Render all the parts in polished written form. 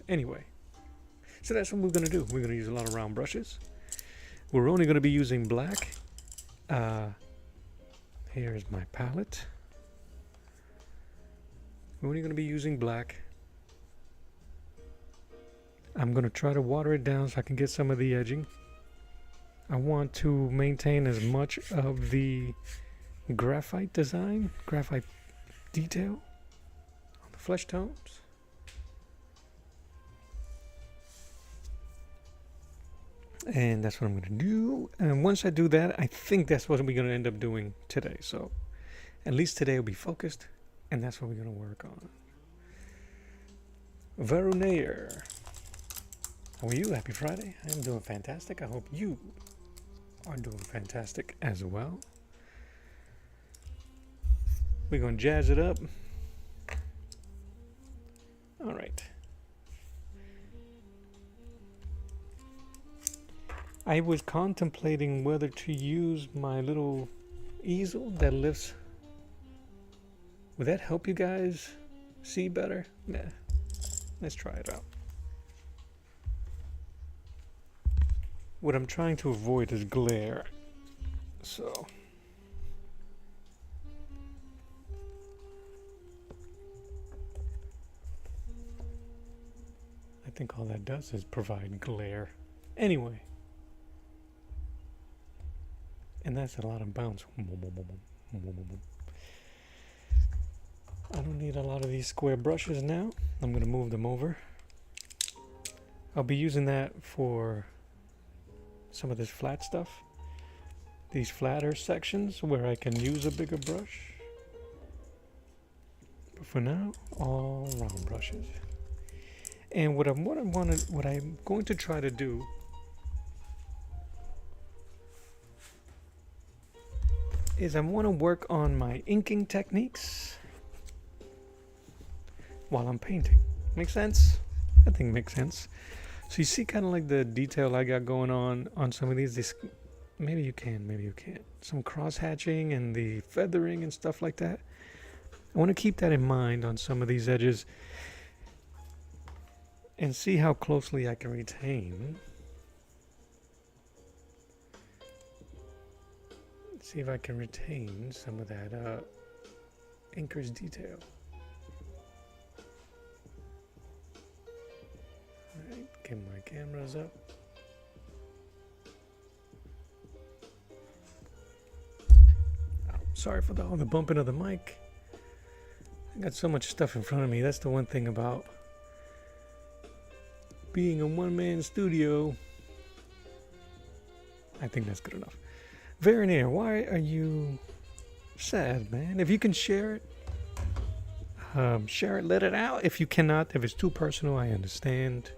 Anyway, so that's what we're going to do. We're going to use a lot of round brushes. We're only going to be using black. Here's my palette. We're only going to be using black. I'm going to try to water it down so I can get some of the edging. I want to maintain as much of the graphite detail on the flesh tones. And that's what I'm going to do. And once I do that, I think that's what we're going to end up doing today. So at least today will be focused. And that's what we're going to work on. Veronayer. How are you? Happy Friday. I'm doing fantastic. I hope you are doing fantastic as well. We're going to jazz it up. All right. I was contemplating whether to use my little easel that lifts. Would that help you guys see better? Nah. Let's try it out. What I'm trying to avoid is glare. So I think all that does is provide glare. Anyway. And that's a lot of bounce. I don't need a lot of these square brushes now. I'm going to move them over. I'll be using that for some of this flat stuff. These flatter sections where I can use a bigger brush. But for now, all round brushes. And what I'm going to try to do is I want to work on my inking techniques while I'm painting. Make sense? I think it makes sense. So you see kind of like the detail I got going on some of these. Maybe you can, maybe you can't. Some cross hatching and the feathering and stuff like that. I want to keep that in mind on some of these edges and see how closely I can retain. See if I can retain some of that inker's detail. Alright, get my cameras up. Oh, sorry for all the bumping of the mic. I got so much stuff in front of me. That's the one thing about being a one-man studio. I think that's good enough. Veronayer, why are you sad, man? If you can share it, let it out. If you cannot, if it's too personal, I understand.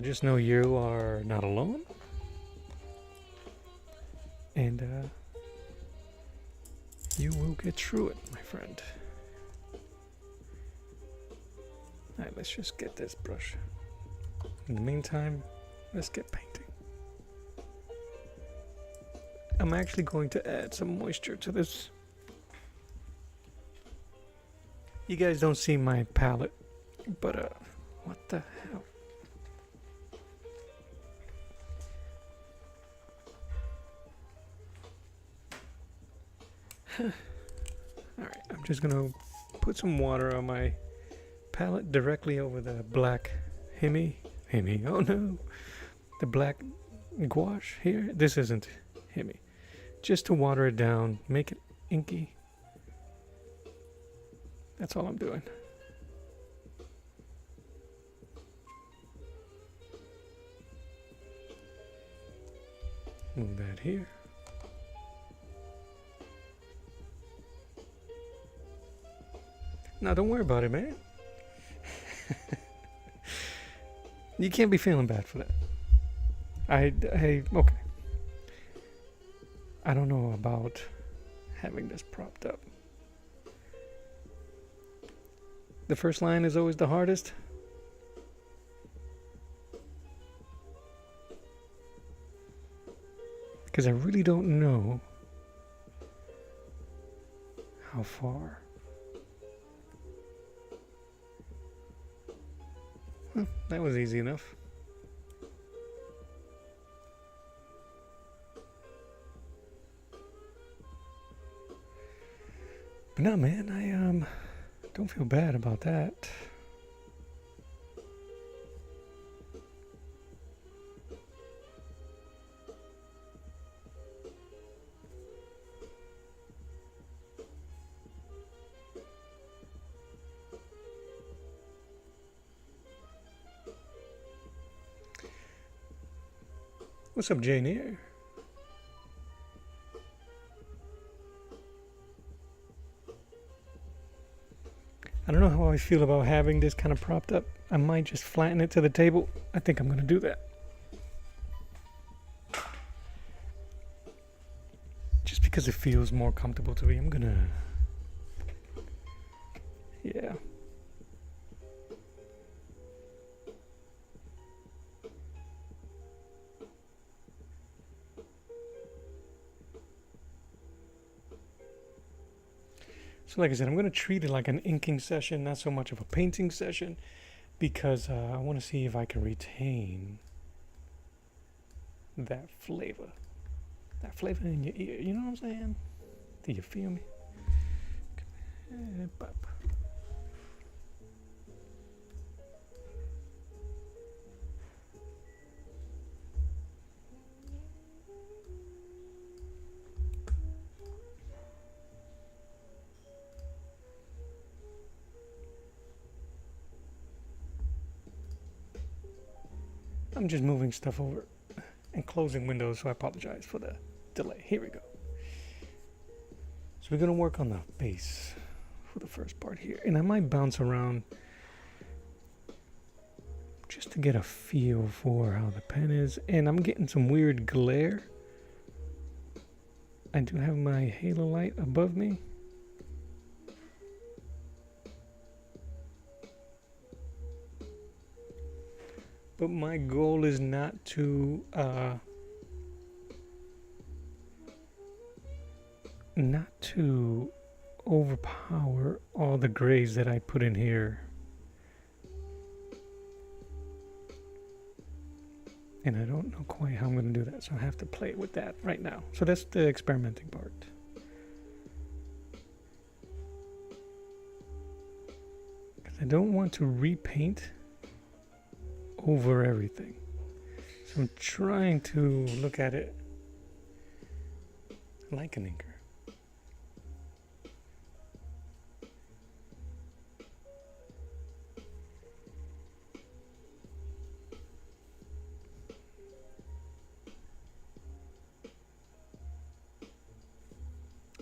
Just know you are not alone. And you will get through it, my friend. Alright, let's just get this brush. In the meantime, let's get painting. I'm actually going to add some moisture to this. You guys don't see my palette, but what the hell? Alright, I'm just gonna put some water on my palette directly over the black Hemi, oh no, the black gouache here. This isn't Hemi. Just to water it down, make it inky. That's all I'm doing. Move that here. Now don't worry about it, man. You can't be feeling bad for that. Okay. I don't know about having this propped up. The first line is always the hardest. Because I really don't know how far Well, that was easy enough. But no, man, I don't feel bad about that. What's up, Jane here? I don't know how I feel about having this kind of propped up. I might just flatten it to the table. I think I'm going to do that. Just because it feels more comfortable to me, I'm going to... Yeah. So like I said, I'm going to treat it like an inking session, not so much of a painting session, because I want to see if I can retain that flavor. That flavor in your ear, you know what I'm saying? Do you feel me? I'm just moving stuff over and closing windows, so I apologize for the delay. Here we go. So we're going to work on the base for the first part here. And I might bounce around just to get a feel for how the pen is. And I'm getting some weird glare. I do have my halo light above me. But my goal is not to overpower all the grays that I put in here. And I don't know quite how I'm going to do that, so I have to play with that right now. So that's the experimenting part. Because I don't want to repaint over everything. So I'm trying to look at it like an inker.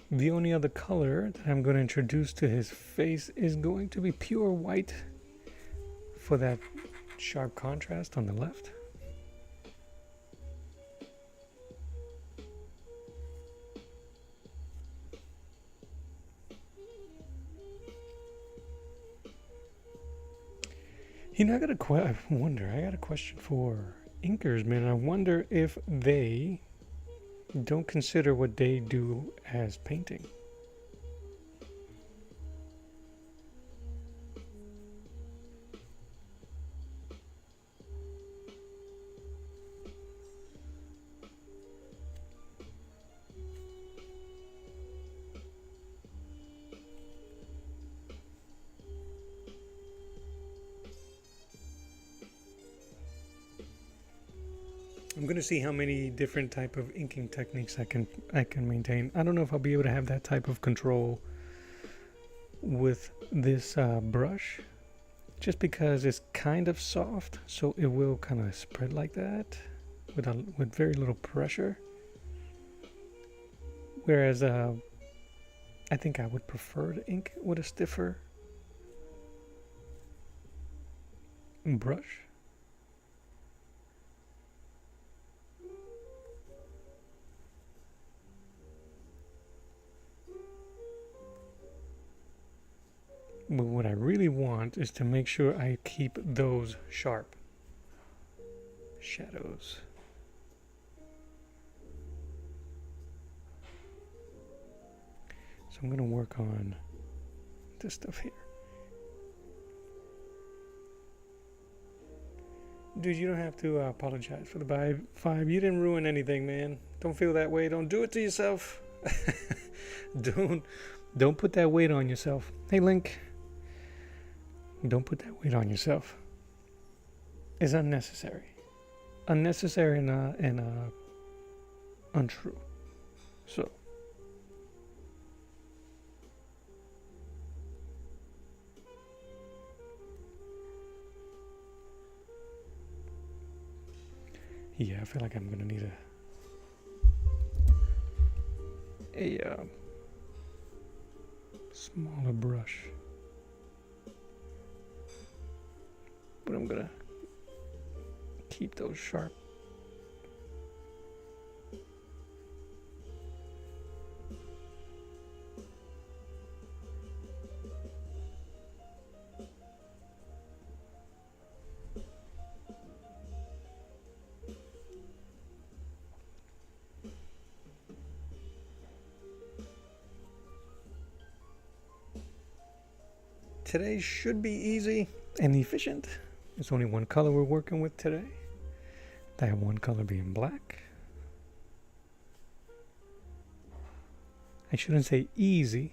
The only other color that I'm going to introduce to his face is going to be pure white for that sharp contrast on the left. You know, I got a question for inkers, man. I wonder if they don't consider what they do as painting. I'm gonna see how many different type of inking techniques I can maintain. I don't know if I'll be able to have that type of control with this brush, just because it's kind of soft, so it will kind of spread like that with very little pressure. Whereas I think I would prefer to ink with a stiffer brush. But what I really want is to make sure I keep those sharp shadows. So I'm going to work on this stuff here. Dude, you don't have to apologize for the vibe. You didn't ruin anything, man. Don't feel that way. Don't do it to yourself. Don't put that weight on yourself. Hey, Link. Don't put that weight on yourself. It's unnecessary. Unnecessary and untrue. So. Yeah, I feel like I'm gonna need a smaller brush, but I'm gonna keep those sharp. Today should be easy and efficient. There's only one color we're working with today. That one color being black. I shouldn't say easy.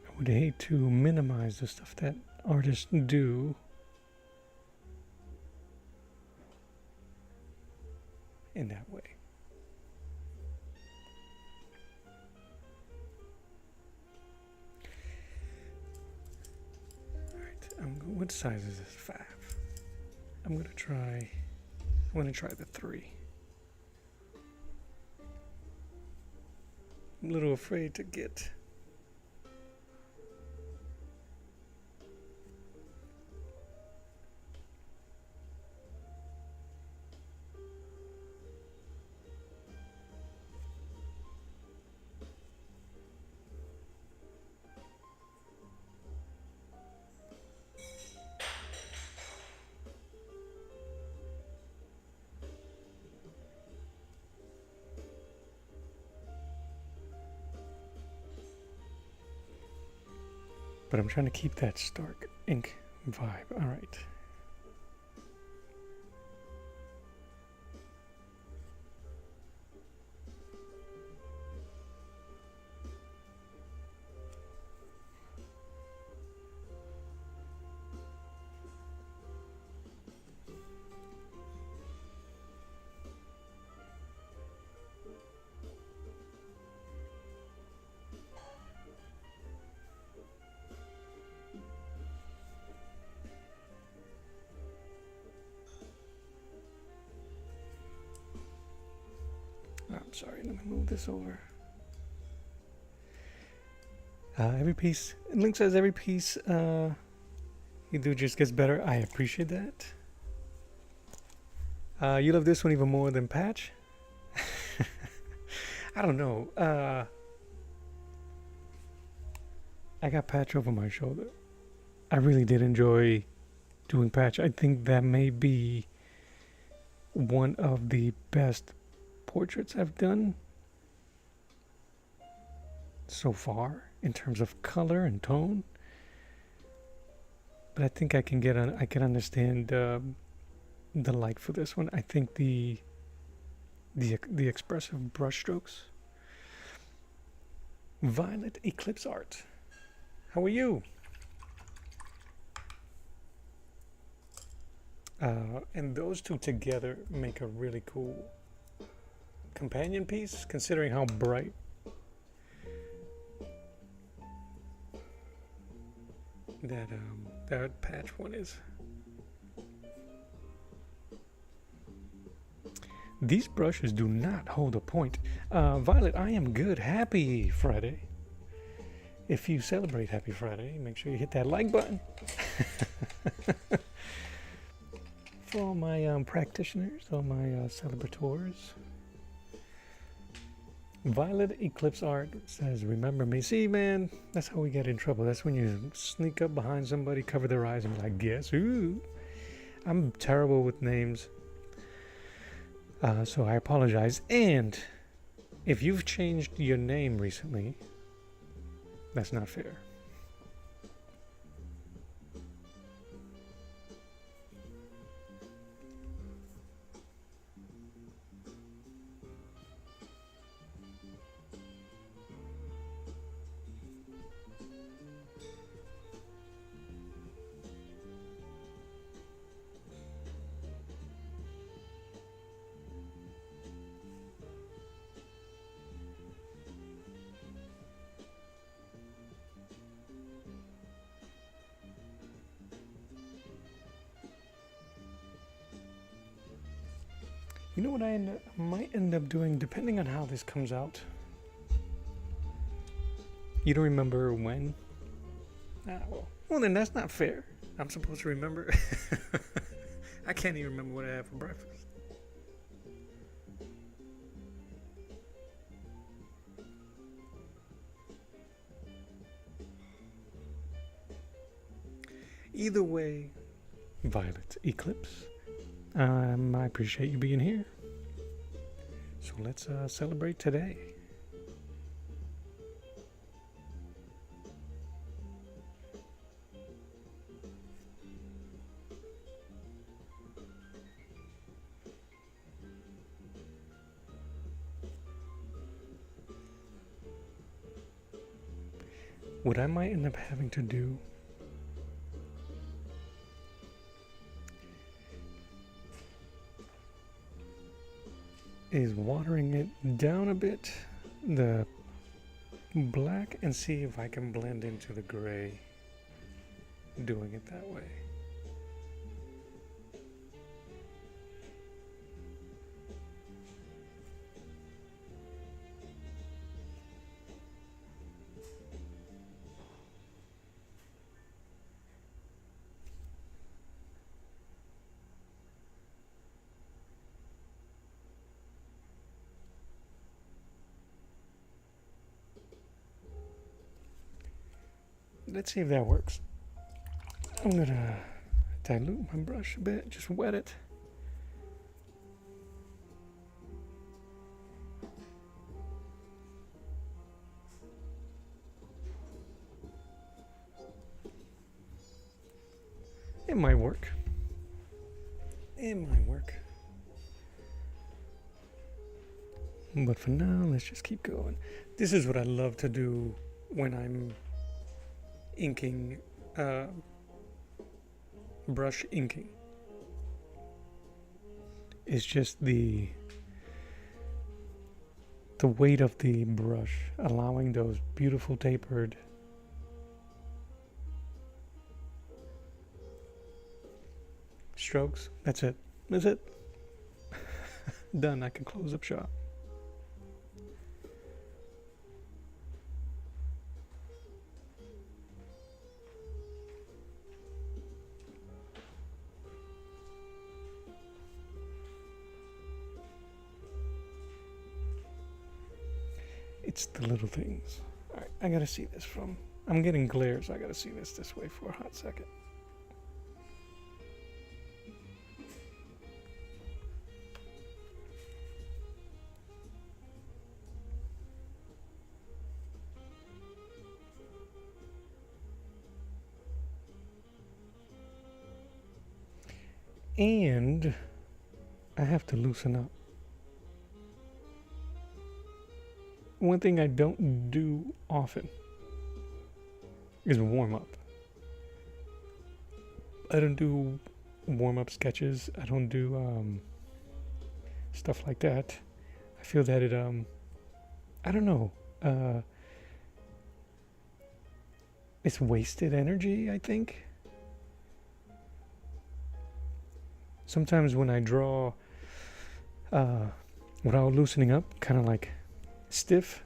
I would hate to minimize the stuff that artists do. In that way. All right, what size is this? 5. I'm gonna try the 3. I'm a little afraid to get but I'm trying to keep that stark ink vibe. All right. I'm sorry, let me move this over. Every piece, Link says every piece you do just gets better. I appreciate that. You love this one even more than Patch? I don't know. I got Patch over my shoulder. I really did enjoy doing Patch. I think that may be one of the best portraits I've done so far in terms of color and tone. But I think I can understand the light for this one. I think the expressive brush strokes. Violet Eclipse Art. How are you? And those two together make a really cool companion piece, considering how bright that Patch one is. These brushes do not hold a point. Violet, I am good. Happy Friday. If you celebrate Happy Friday, make sure you hit that like button. For all my practitioners, all my celebrators. Violet Eclipse Art says, remember me. See, man, that's how we get in trouble. That's when you sneak up behind somebody, cover their eyes, and be like, guess who? I'm terrible with names. So I apologize. And if you've changed your name recently, that's not fair. You know what I might end up doing, depending on how this comes out? You don't remember when? Well, then that's not fair. I'm supposed to remember. I can't even remember what I had for breakfast. Either way, Violet Eclipse, I appreciate you being here. So let's celebrate today. What I might end up having to do is watering it down a bit, the black, and see if I can blend into the gray doing it that way. Let's see if that works. I'm gonna dilute my brush a bit, just wet it. It might work. It might work. But for now, let's just keep going. This is what I love to do when I'm inking, brush inking. It's just the weight of the brush, allowing those beautiful tapered strokes. That's it. That's it. Done. I can close up shop. It's the little things. Alright, I gotta see this from... I'm getting glare, so I gotta see this way for a hot second. And I have to loosen up. One thing I don't do often is warm up. I don't do warm up sketches. I don't do stuff like that. I feel that it I don't know. It's wasted energy, I think. Sometimes when I draw without loosening up, kind of like stiff,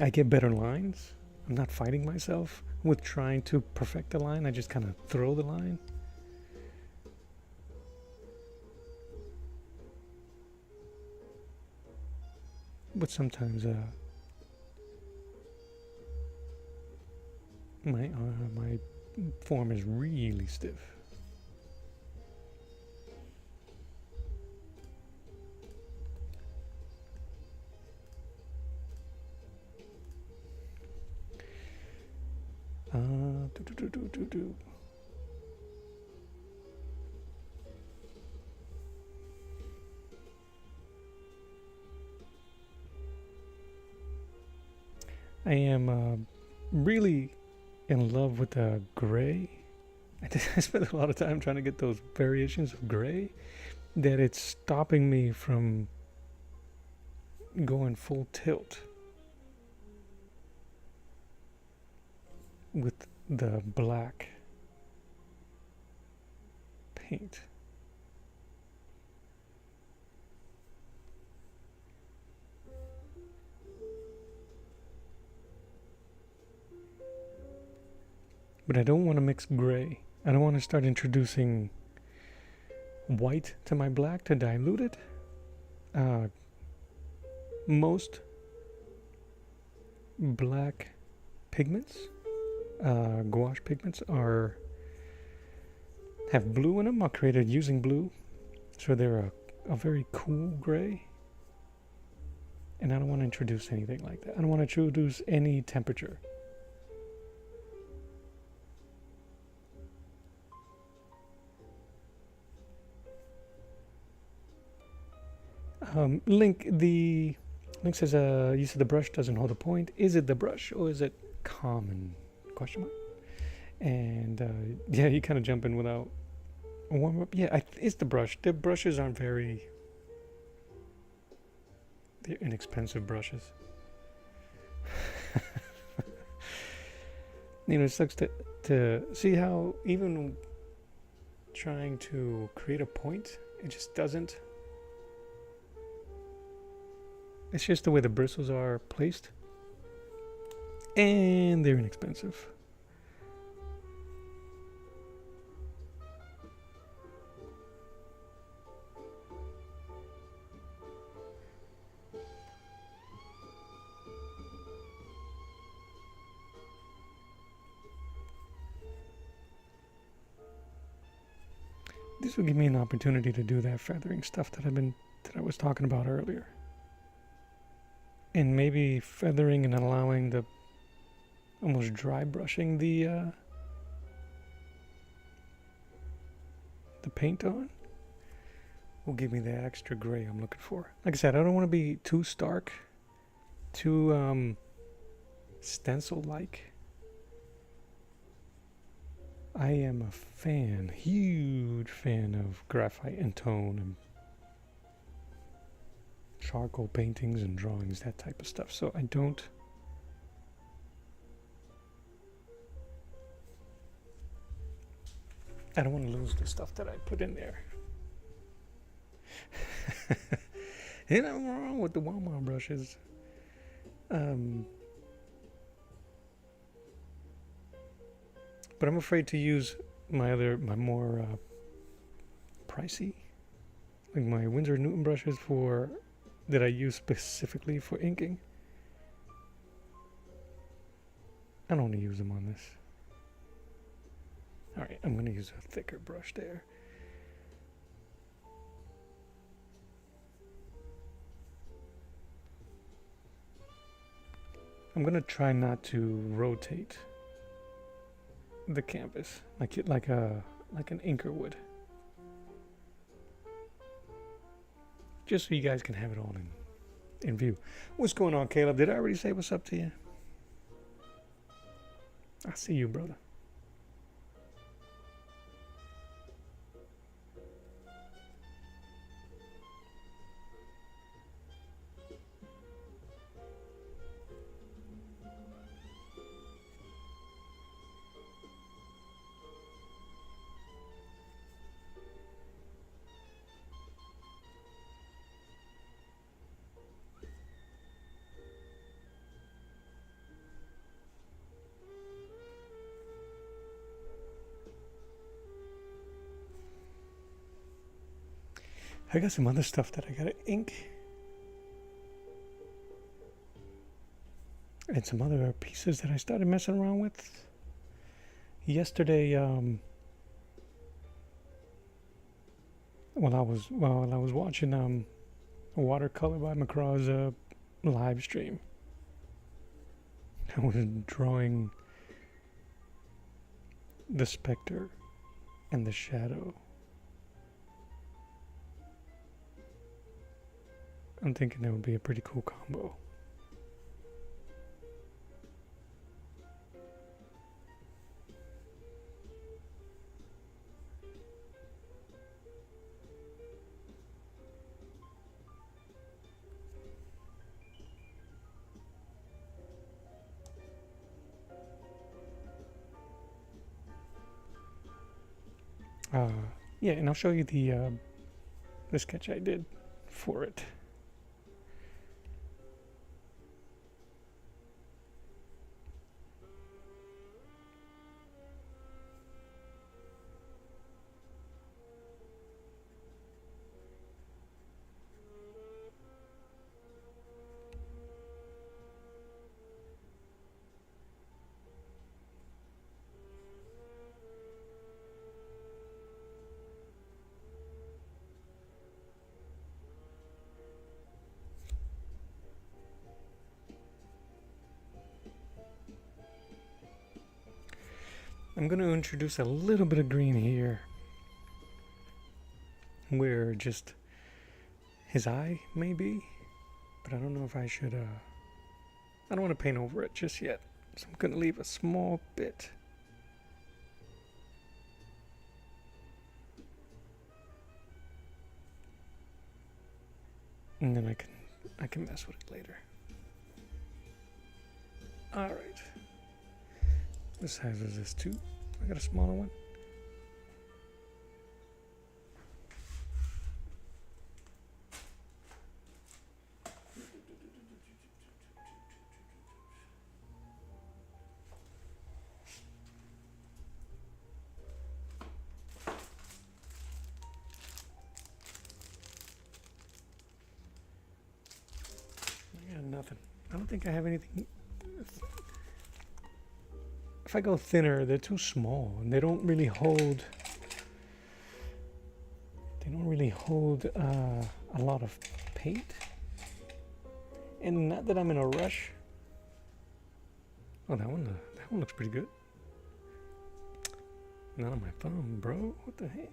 I get better lines. I'm not fighting myself with trying to perfect the line. I just kind of throw the line. But sometimes my form is really stiff. do. I am really in love with the gray. I spent a lot of time trying to get those variations of gray that it's stopping me from going full tilt with the black paint. But I don't want to mix gray. I don't want to start introducing white to my black to dilute it. Most black pigments, gouache pigments, have blue in them. I created using blue, so they're a very cool gray. And I don't want to introduce anything like that. I don't want to introduce any temperature. Link says, you said the brush doesn't hold a point. Is it the brush or is it common? Question mark. And yeah, you kind of jump in without a warm up. Yeah, it's the brush. The brushes aren't they're inexpensive brushes. It sucks to see how even trying to create a point, it just doesn't. It's just the way the bristles are placed. And they're inexpensive. This will give me an opportunity to do that feathering stuff that I was talking about earlier. And maybe feathering and allowing the almost dry brushing the paint on will give me the extra gray I'm looking for. Like I said, I don't want to be too stark, too stencil-like. I am a fan, huge fan of graphite and tone and charcoal paintings and drawings, that type of stuff. So I don't want to lose the stuff that I put in there. And I'm wrong with the Walmart brushes. But I'm afraid to use my more pricey, like my Winsor & Newton brushes that I use specifically for inking. I don't want to use them on this. Alright, I'm going to use a thicker brush there. I'm going to try not to rotate the canvas like an inker would. Just so you guys can have it all in view. What's going on, Caleb? Did I already say what's up to you? I see you, brother. I got some other stuff that I gotta ink. And some other pieces that I started messing around with. Yesterday, while I was watching Watercolor by McCraw's live stream, I was drawing the specter and the shadow. I'm thinking that would be a pretty cool combo. Yeah, and I'll show you the sketch I did for it. I'm going to introduce a little bit of green here, where just his eye maybe, but I don't know if I should, I don't want to paint over it just yet, so I'm going to leave a small bit. And then I can mess with it later. All right. What size is this? 2? I got a smaller one. I got nothing. I don't think I have anything. If I go thinner, they're too small and they don't really hold. They don't really hold a lot of paint. And not that I'm in a rush. Oh, that one looks pretty good. Not on my phone, bro. What the heck?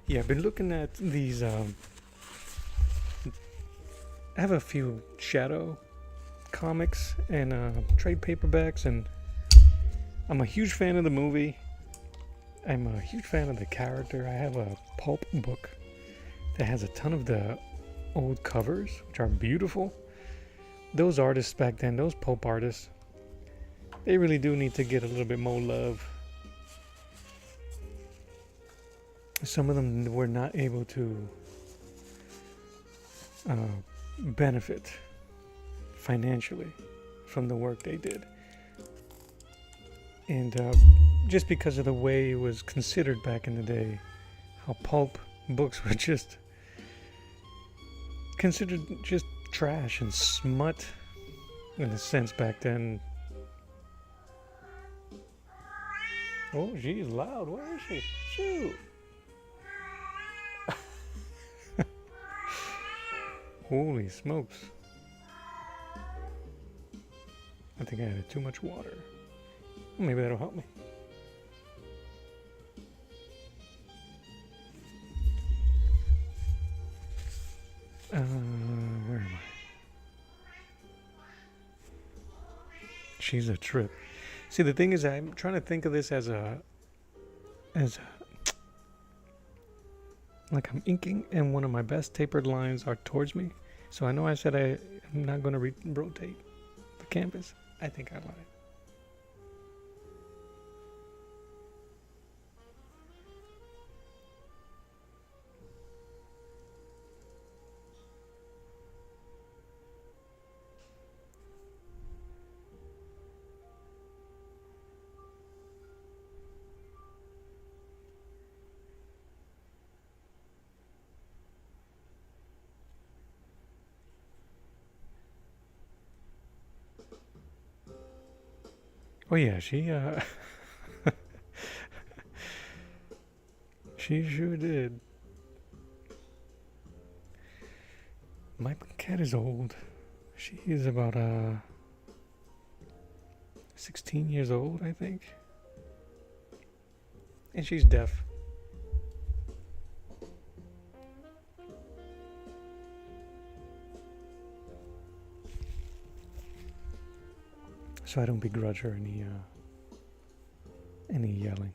Yeah, I've been looking at these. I have a few shadow comics and trade paperbacks, and I'm a huge fan of the movie. I'm a huge fan of the character. I have a pulp book that has a ton of the old covers, which are beautiful. Those artists back then, those pulp artists, they really do need to get a little bit more love. Some of them were not able to benefit financially from the work they did, and just because of the way it was considered back in the day, how pulp books were just considered just trash and smut in a sense back then. Oh, she's loud. Where is she? Shoot. Holy smokes. I think I added too much water. Maybe that'll help me. Where am I? She's a trip. See, the thing is, I'm trying to think of this as like I'm inking, and one of my best tapered lines are towards me. So I know I said I'm not going to rotate the canvas. I think I lied. Oh yeah, she she sure did. My cat is old. She is about 16 years old, I think. And she's deaf. So I don't begrudge her any yelling.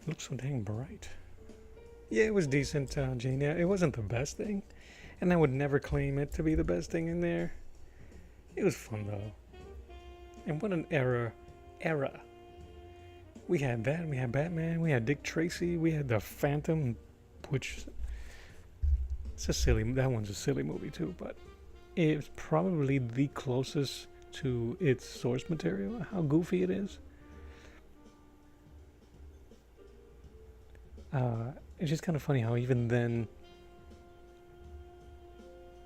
It looks so dang bright. Yeah, it was decent, Jane. Yeah, it wasn't the best thing, and I would never claim it to be the best thing in there. It was fun though. And what an era. We had that, we had Batman, we had Dick Tracy, we had the Phantom, which that one's a silly movie too, but it's probably the closest to its source material, how goofy it is. It's just kind of funny how even then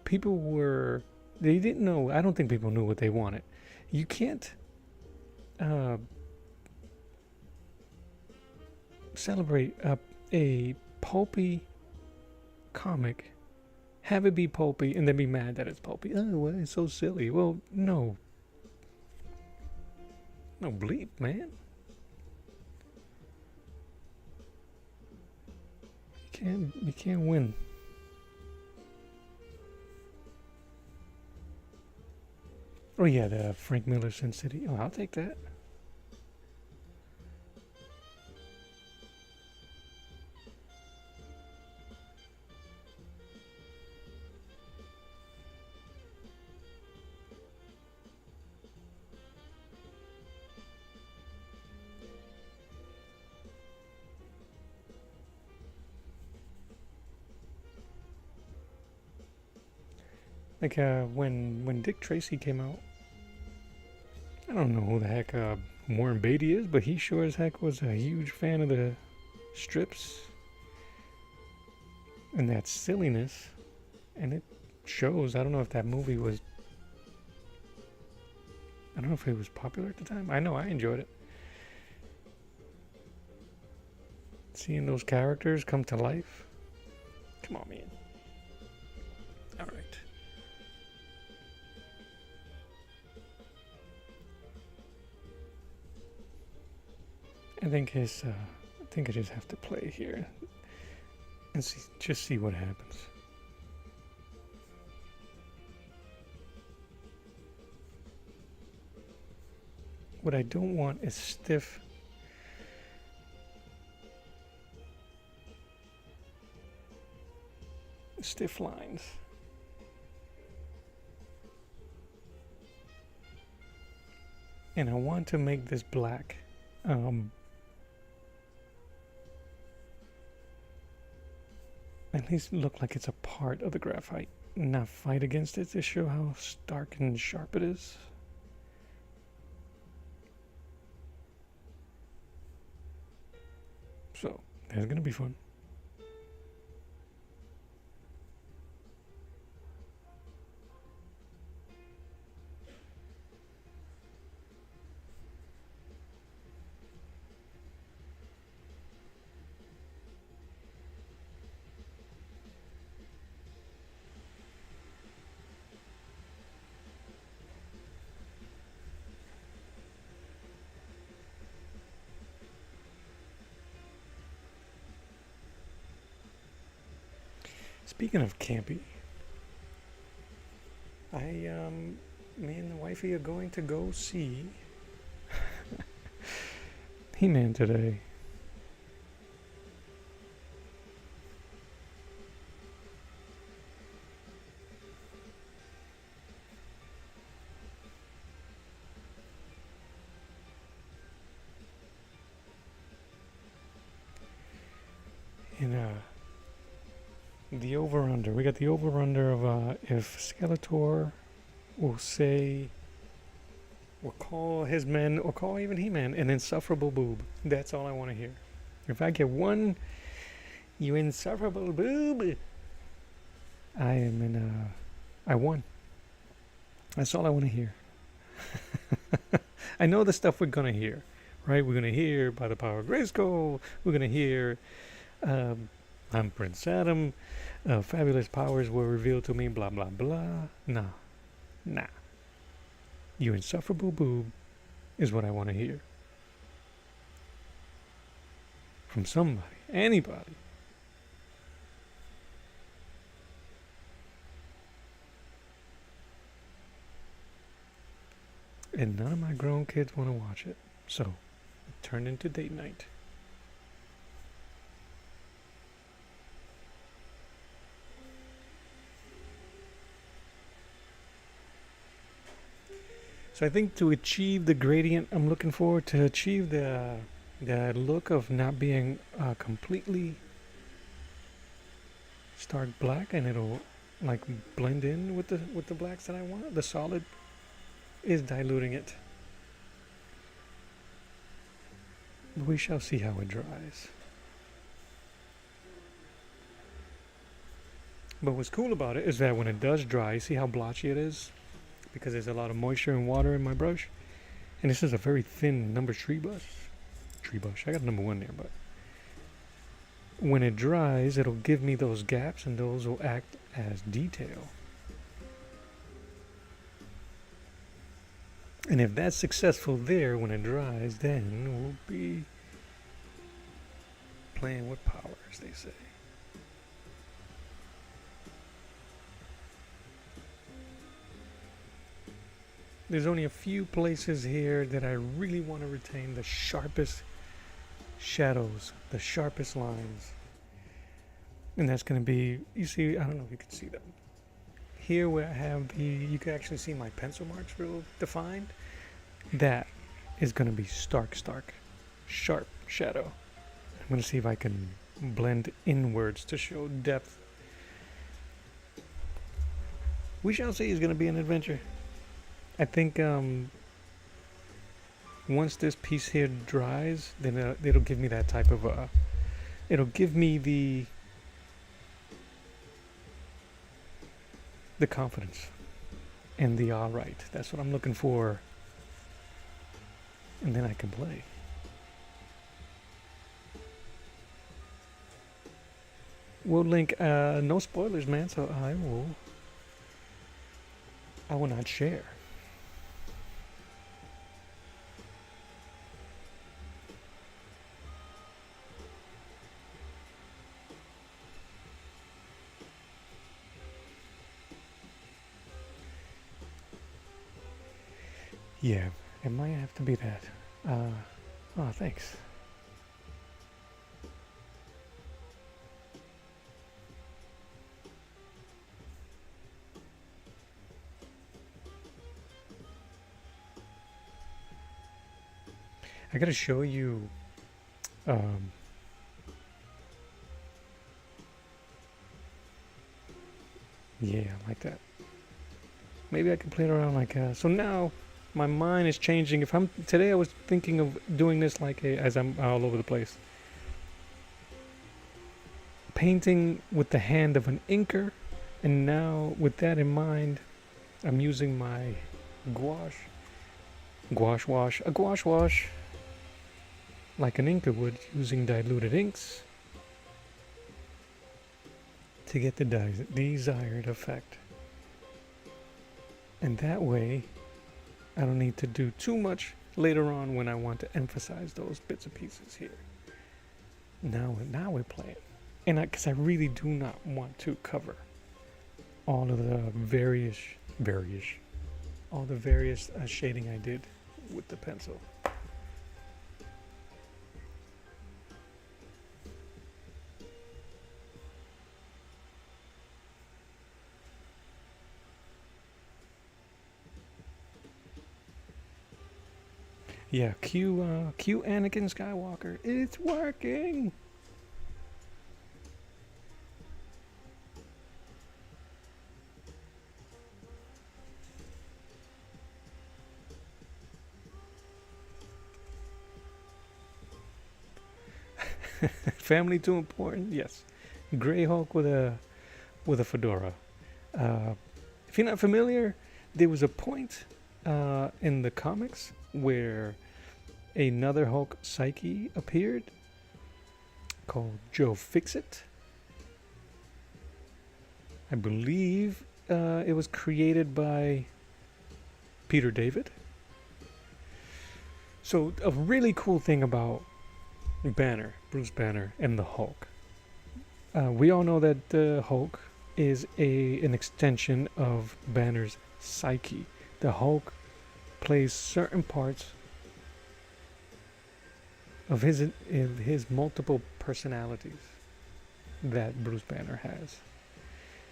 they didn't know. I don't think people knew what they wanted. You can't celebrate a pulpy comic, have it be pulpy, and then be mad that it's pulpy. Oh, well, it's so silly. Well, no bleep, man. You can't win. Oh yeah, the Frank Miller Sin City. Oh, I'll take that. Like when Dick Tracy came out, I don't know who the heck Warren Beatty is, but he sure as heck was a huge fan of the strips and that silliness, and it shows. I don't know if that movie was. I don't know if it was popular at the time. I know I enjoyed it. Seeing those characters come to life. Come on, man. All right. I think I just have to play here and see what happens. What I don't want is stiff lines. And I want to make this black. At least look like it's a part of the graphite, not fight against it to show how stark and sharp it is. So, that's gonna be fun. Speaking of campy, me and the wifey are going to go see He-Man today. And The over-under. We got the over-under of if Skeletor will say, or call his men, or call even He-Man an insufferable boob. That's all I want to hear. If I get one, you insufferable boob, I am in I won. That's all I want to hear. I know the stuff we're going to hear, right? We're going to hear by the power of Grayskull. We're going to hear, I'm Prince Adam. Fabulous powers were revealed to me, blah, blah, blah. Nah. You insufferable boob is what I want to hear. From somebody, anybody. And none of my grown kids want to watch it. So, it turned into date night. So I think to achieve the gradient I'm looking for, to achieve the look of not being completely stark black, and it'll like blend in with the blacks that I want, the solid, is diluting it. We shall see how it dries. But what's cool about it is that when it does dry, see how blotchy it is? Because there's a lot of moisture and water in my brush. And this is a very thin number 3 brush. I got number 1 there, but when it dries, it'll give me those gaps, and those will act as detail. And if that's successful there when it dries, then we'll be playing with power, as they say. There's only a few places here that I really want to retain the sharpest shadows, the sharpest lines. And that's going to be, you see, I don't know if you can see them. Here where I have you can actually see my pencil marks real defined. That is going to be stark, sharp shadow. I'm going to see if I can blend inwards to show depth. We shall see. It's going to be an adventure. I think once this piece here dries, then it'll give me that type of it'll give me the confidence and the alright. That's what I'm looking for, and then I can play. We'll link no spoilers, man, so I will not share. Yeah, it might have to be that. Oh, thanks. I gotta show you yeah, like that. Maybe I can play it around like so now my mind is changing. Today I was thinking of doing this like as I'm all over the place. Painting with the hand of an inker, and now with that in mind, I'm using my gouache wash like an inker would, using diluted inks to get the desired effect. And that way I don't need to do too much later on when I want to emphasize those bits and pieces here. Now we're playing. And because I really do not want to cover all of the various shading I did with the pencil. Yeah, cue Anakin Skywalker. It's working. Family too important? Yes. Grey Hulk with a fedora. Uh, if you're not familiar, there was a point in the comics where another Hulk Psyche appeared called Joe Fixit. I believe it was created by Peter David. So a really cool thing about Banner, Bruce Banner, and the Hulk. We all know that the Hulk is an extension of Banner's psyche. The Hulk plays certain parts of his multiple personalities that Bruce Banner has,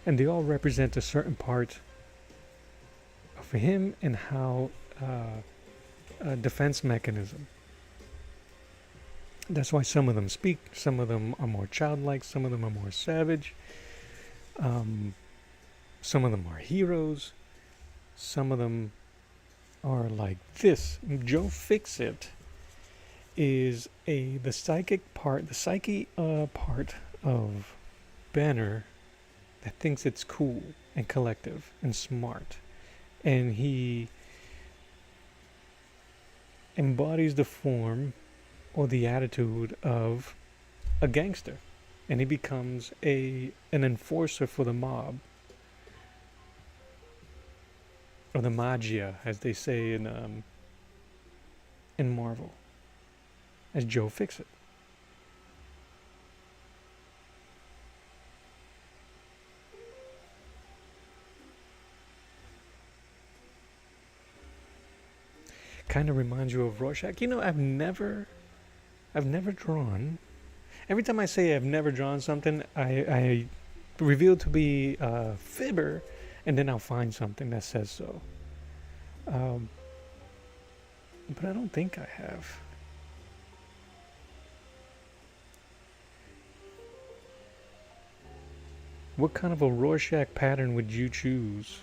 and they all represent a certain part of him and how a defense mechanism. That's why some of them speak, some of them are more childlike, some of them are more savage, some of them are heroes, some of them are like this. Joe Fixit is the psyche part of Banner that thinks it's cool and collective and smart, and he embodies the form or the attitude of a gangster, and he becomes an enforcer for the mob, or the magia, as they say in Marvel, as Joe Fixit. Kind of reminds you of Rorschach. You know, I've never drawn. Every time I say I've never drawn something, I reveal to be a fibber, and then I'll find something that says so. But I don't think I have. What kind of a Rorschach pattern would you choose?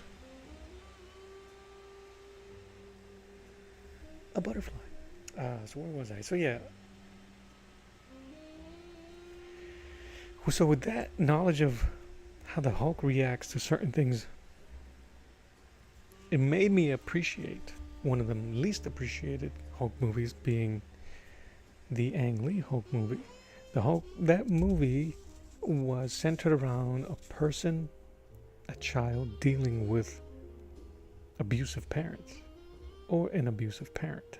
A butterfly. So where was I? So yeah. So with that knowledge of how the Hulk reacts to certain things, it made me appreciate one of the least appreciated Hulk movies, being the Ang Lee Hulk movie. That movie was centered around a person, a child dealing with abusive parents, or an abusive parent.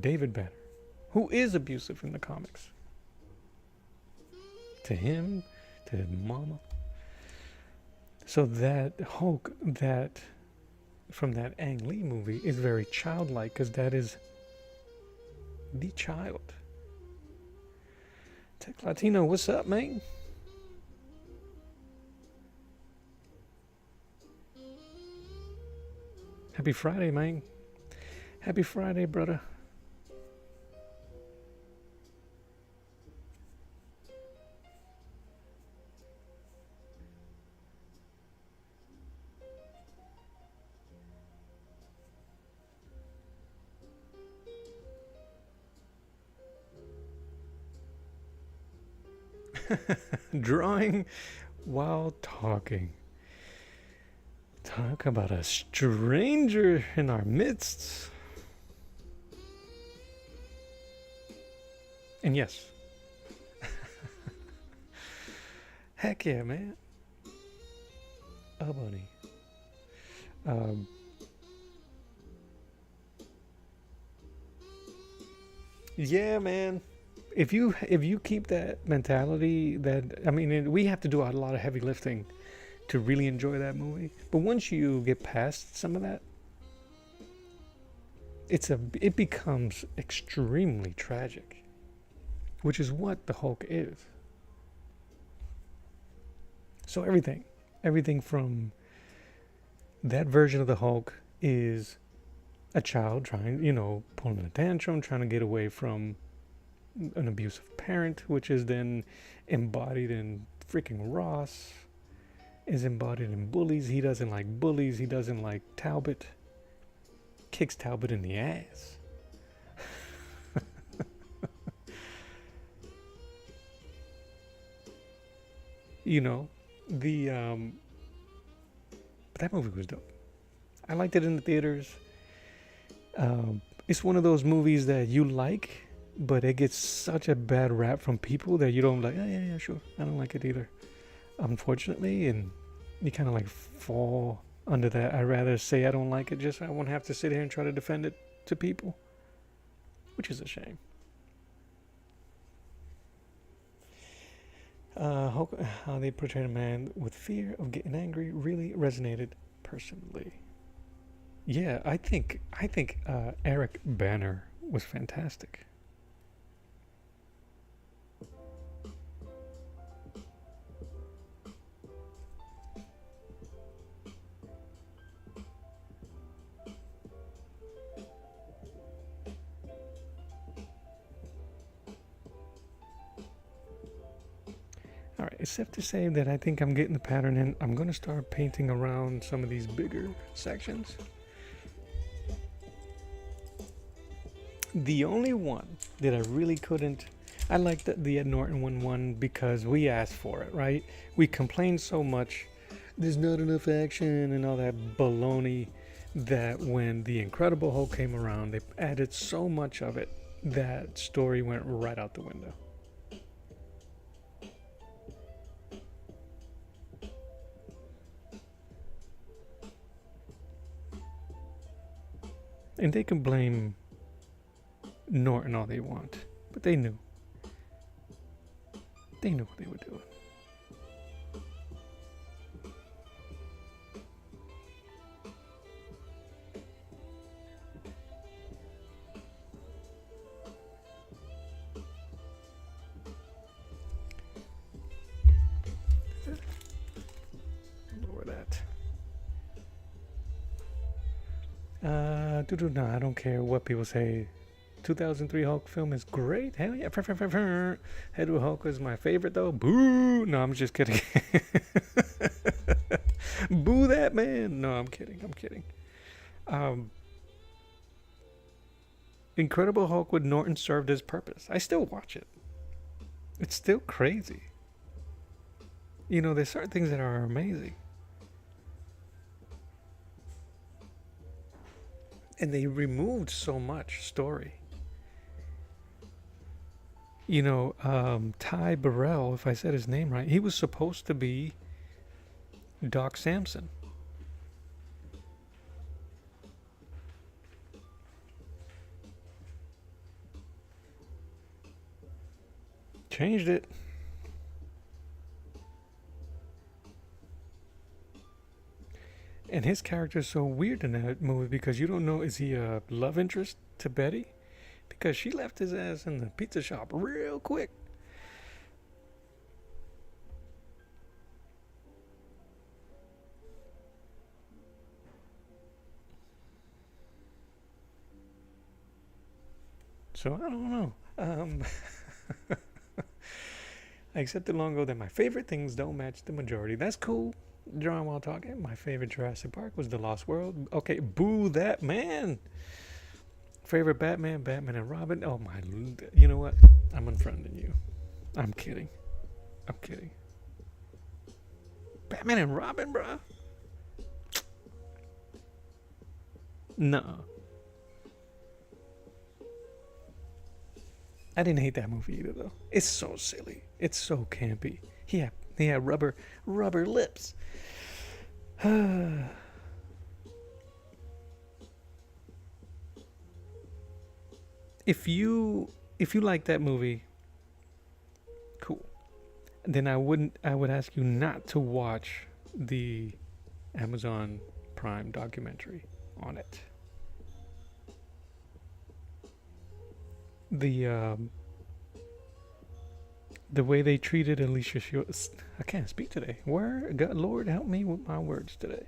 David Banner, who is abusive in the comics. To him, to his mama. So that Hulk, from that Ang Lee movie, is very childlike, because that is the child. Tech Latino, what's up, man? Happy Friday, man. Happy Friday, brother. Drawing while talking. Talk about a stranger in our midst. And yes. Heck yeah, man. Oh, buddy. Yeah, man. If you keep that mentality, we have to do a lot of heavy lifting to really enjoy that movie. But once you get past some of that, it becomes extremely tragic, which is what the Hulk is. So everything from that version of the Hulk is a child trying, pulling a tantrum, trying to get away from an abusive parent, which is then embodied in freaking Ross, is embodied in bullies. He doesn't like bullies. He doesn't like Talbot. Kicks Talbot in the ass. You know, the but that movie was dope. I liked it in the theaters. It's one of those movies that you like, but it gets such a bad rap from people that you don't like. Oh, yeah, yeah, sure. I don't like it either, unfortunately, and you kind of like fall under that. I'd rather say I don't like it, just so I won't have to sit here and try to defend it to people, which is a shame. How they portrayed a man with fear of getting angry really resonated personally. Yeah, I think Eric Banner was fantastic. All right, except to say that I think I'm getting the pattern and I'm going to start painting around some of these bigger sections. The only one that I really couldn't, I liked the Ed Norton one because we asked for it, right? We complained so much, there's not enough action and all that baloney, that when the Incredible Hulk came around, they added so much of it that story went right out the window. And they can blame Norton all they want, but they knew. They knew what they were doing. Lower that. No, I don't care what people say. 2003 Hulk film is great. Hell yeah. Edward Hulk is my favorite though. Boo. No, I'm just kidding. Boo that man. No, I'm kidding. I'm kidding. Um, Incredible Hulk with Norton served his purpose. I still watch it. It's still crazy. You know, there's certain things that are amazing. And they removed so much story. You know, Ty Burrell, if I said his name right, he was supposed to be Doc Samson. Changed it. And his character is so weird in that movie because you don't know, is he a love interest to Betty? Because she left his ass in the pizza shop real quick. So I don't know. I accepted long ago that my favorite things don't match the majority. That's cool. John, while talking, my favorite Jurassic Park was The Lost World. Okay, boo that man. Favorite Batman, Batman and Robin. Oh my, you know what? I'm unfriending you. I'm kidding. I'm kidding. Batman and Robin, bruh. No. I didn't hate that movie either, though. It's so silly. It's so campy. He had rubber lips. if you like that movie, cool. Then I would ask you not to watch the Amazon Prime documentary on it. The way they treated Alicia Shields, I can't speak today. God, Lord, help me with my words today.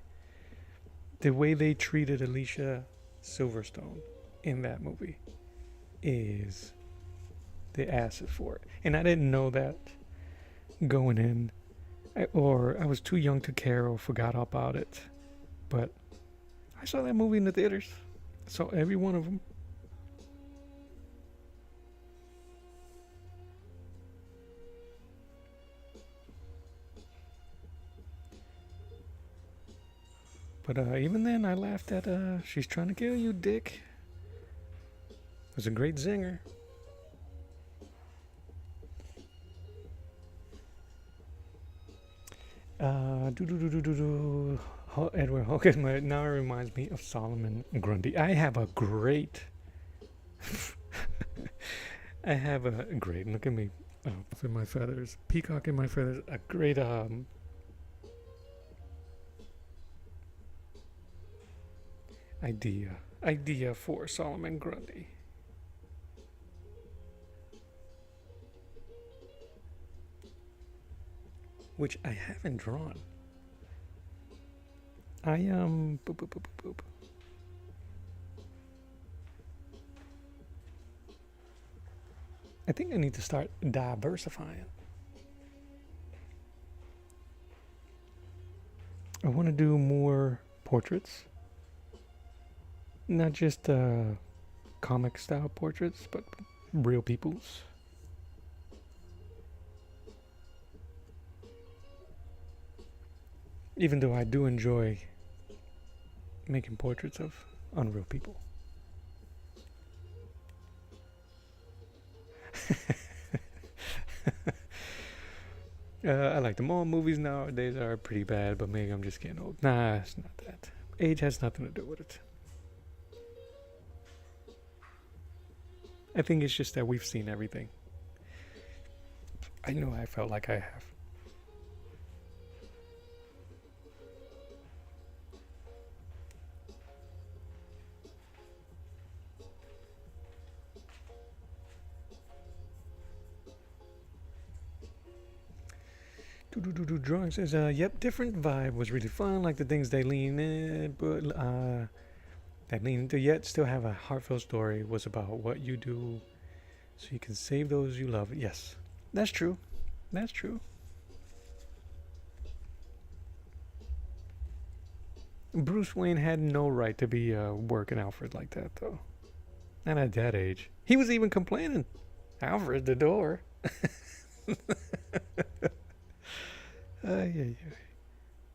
The way they treated Alicia Silverstone in that movie is the acid for it. And I didn't know that going in, or I was too young to care or forgot about it. But I saw that movie in the theaters. Saw every one of them. But even then, I laughed at she's trying to kill you, Dick. It was a great zinger. Edward Hogan now it reminds me of Solomon Grundy. I have a great look at me. Oh, in my feathers. Peacock in my feathers. A great idea for Solomon Grundy. Which I haven't drawn. I boop, boop, boop, boop, boop. I think I need to start diversifying. I want to do more portraits. Not just comic style portraits, but real people's. Even though I do enjoy making portraits of unreal people. I like them all. Movies nowadays are pretty bad, but maybe I'm just getting old. Nah, it's not that. Age has nothing to do with it. I think it's just that we've seen everything. I know I felt like I have. Drawing says, yep, different vibe, was really fun, like the things they lean in, but that lean into yet still have a heartfelt story, was about what you do so you can save those you love. Yes, that's true. That's true. Bruce Wayne had no right to be working Alfred like that, though. Not at that age. He was even complaining. Alfred, the door.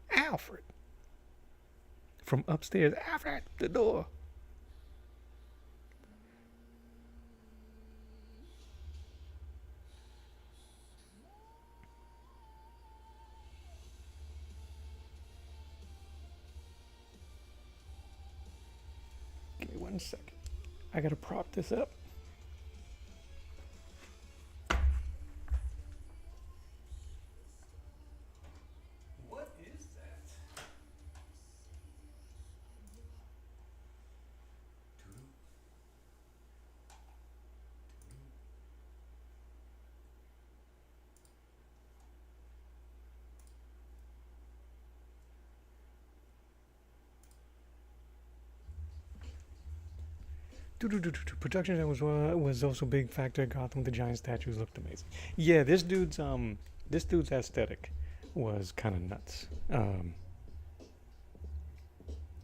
Alfred. From upstairs, Alfred, the door. Give me 1 second. I gotta prop this up. Production that was also a big factor at Gotham. The giant statues looked amazing. Yeah, this dude's aesthetic was kind of nuts.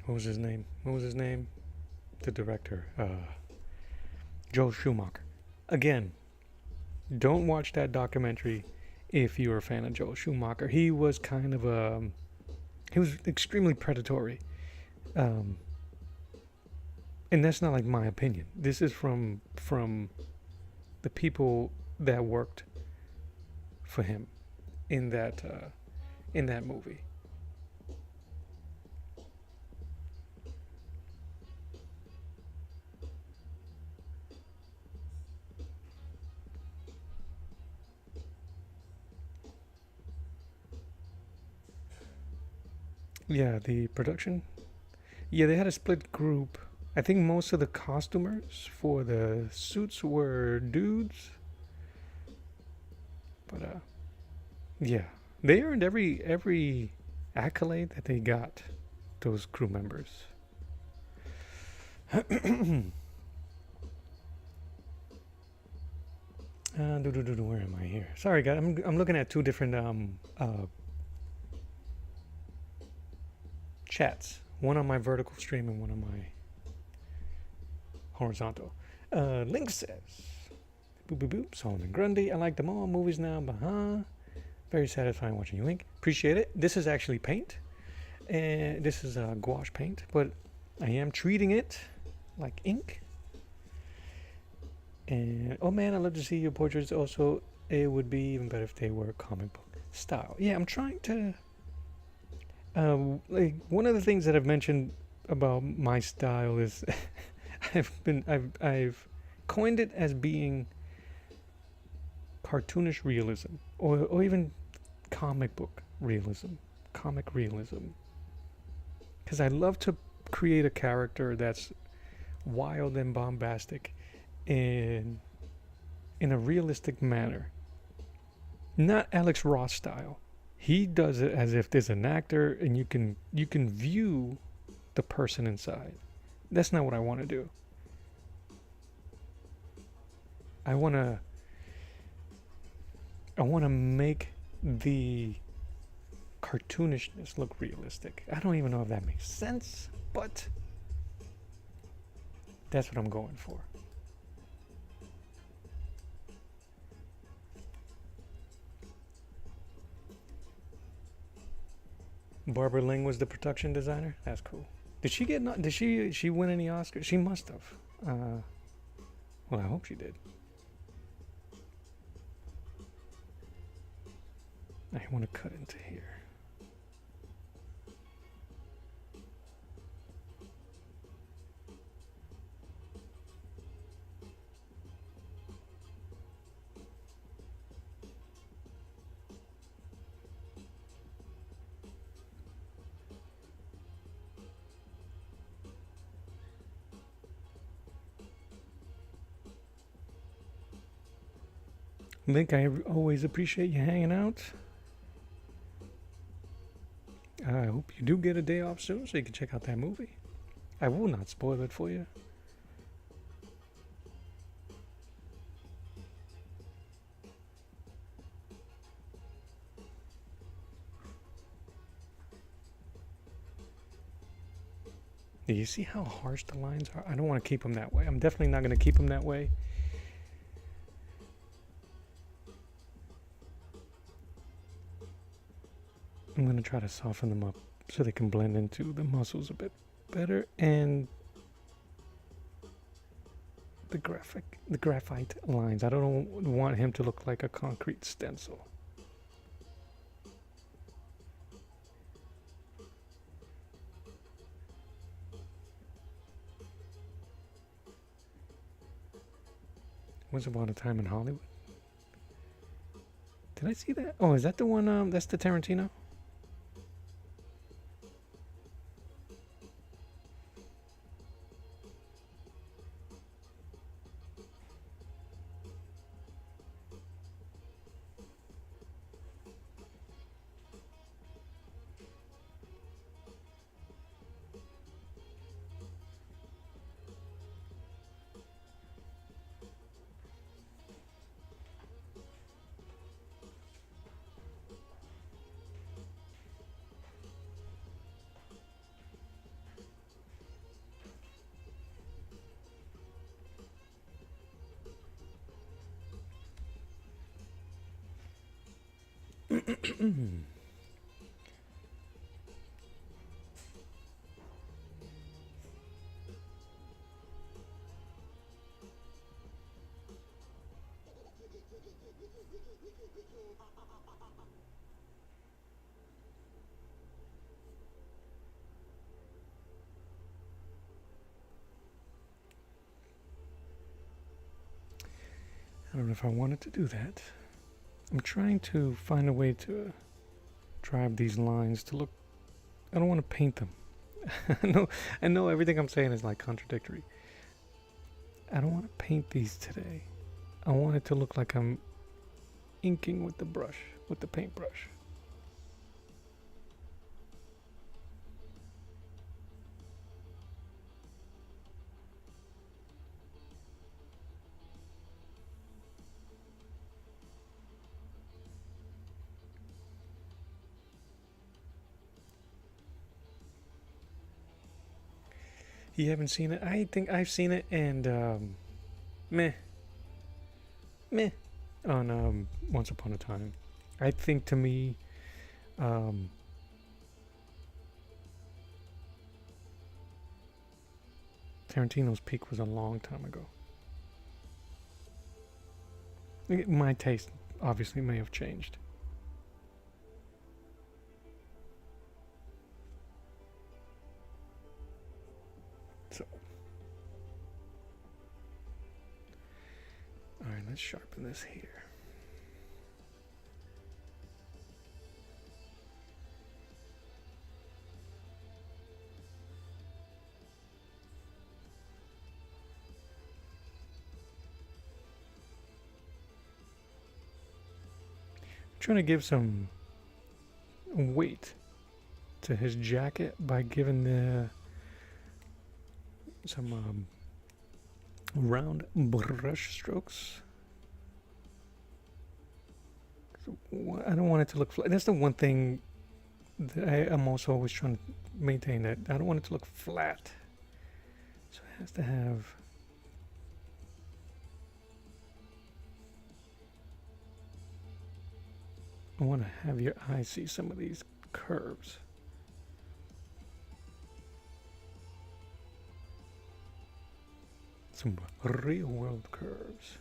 What was his name? The director, Joel Schumacher. Again, don't watch that documentary if you're a fan of Joel Schumacher. He was kind of he was extremely predatory. And that's not like my opinion. This is from the people that worked for him in that movie. Yeah, the production. Yeah, they had a split group. I think most of the costumers for the suits were dudes. But yeah, they earned every accolade that they got, those crew members. Where am I here? Sorry, guys. I'm looking at two different chats. One on my vertical stream and one on my horizontal. Link says, boop boop boop, Solomon Grundy. I like them all. Movies now, very satisfying watching you ink. Appreciate it. This is actually paint. And this is gouache paint, but I am treating it like ink. And oh man, I love to see your portraits. Also, it would be even better if they were comic book style. Yeah, I'm trying to. Like one of the things that I've mentioned about my style is I've coined it as being cartoonish realism, or even comic book realism, comic realism. Because I love to create a character that's wild and bombastic in a realistic manner. Not Alex Ross style. He does it as if there's an actor and you can view the person inside. That's not what I want to do. I want to make the cartoonishness look realistic. I don't even know if that makes sense, but that's what I'm going for. Barbara Ling was the production designer. That's cool. Did she get? Did she win any Oscars? She must have. Well, I hope she did. I want to cut into here. Link, I always appreciate you hanging out. I hope you do get a day off soon so you can check out that movie. I will not spoil it for you. Do you see how harsh the lines are? I don't want to keep them that way. I'm definitely not going to keep them that way. I'm going to try to soften them up so they can blend into the muscles a bit better, and the graphite lines. I don't want him to look like a concrete stencil. Once Upon a Time in Hollywood. Did I see that? Oh, is that the one? That's the Tarantino. I don't know if I wanted to do that. I'm trying to find a way to drive these lines to look. I don't want to paint them. I know everything I'm saying is like contradictory. I don't want to paint these today. I want it to look like I'm inking with the brush, with the paintbrush. You haven't seen it? I think I've seen it, and meh on Once Upon a Time. I think to me, Tarantino's peak was a long time ago. My taste obviously may have changed. So, alright, let's sharpen this here. Trying to give some weight to his jacket by giving some round brush strokes. So I don't want it to look flat. That's the one thing that I'm also always trying to maintain, that I don't want it to look flat. So it has to have I want to have your eye see some of these curves. Some real world curves.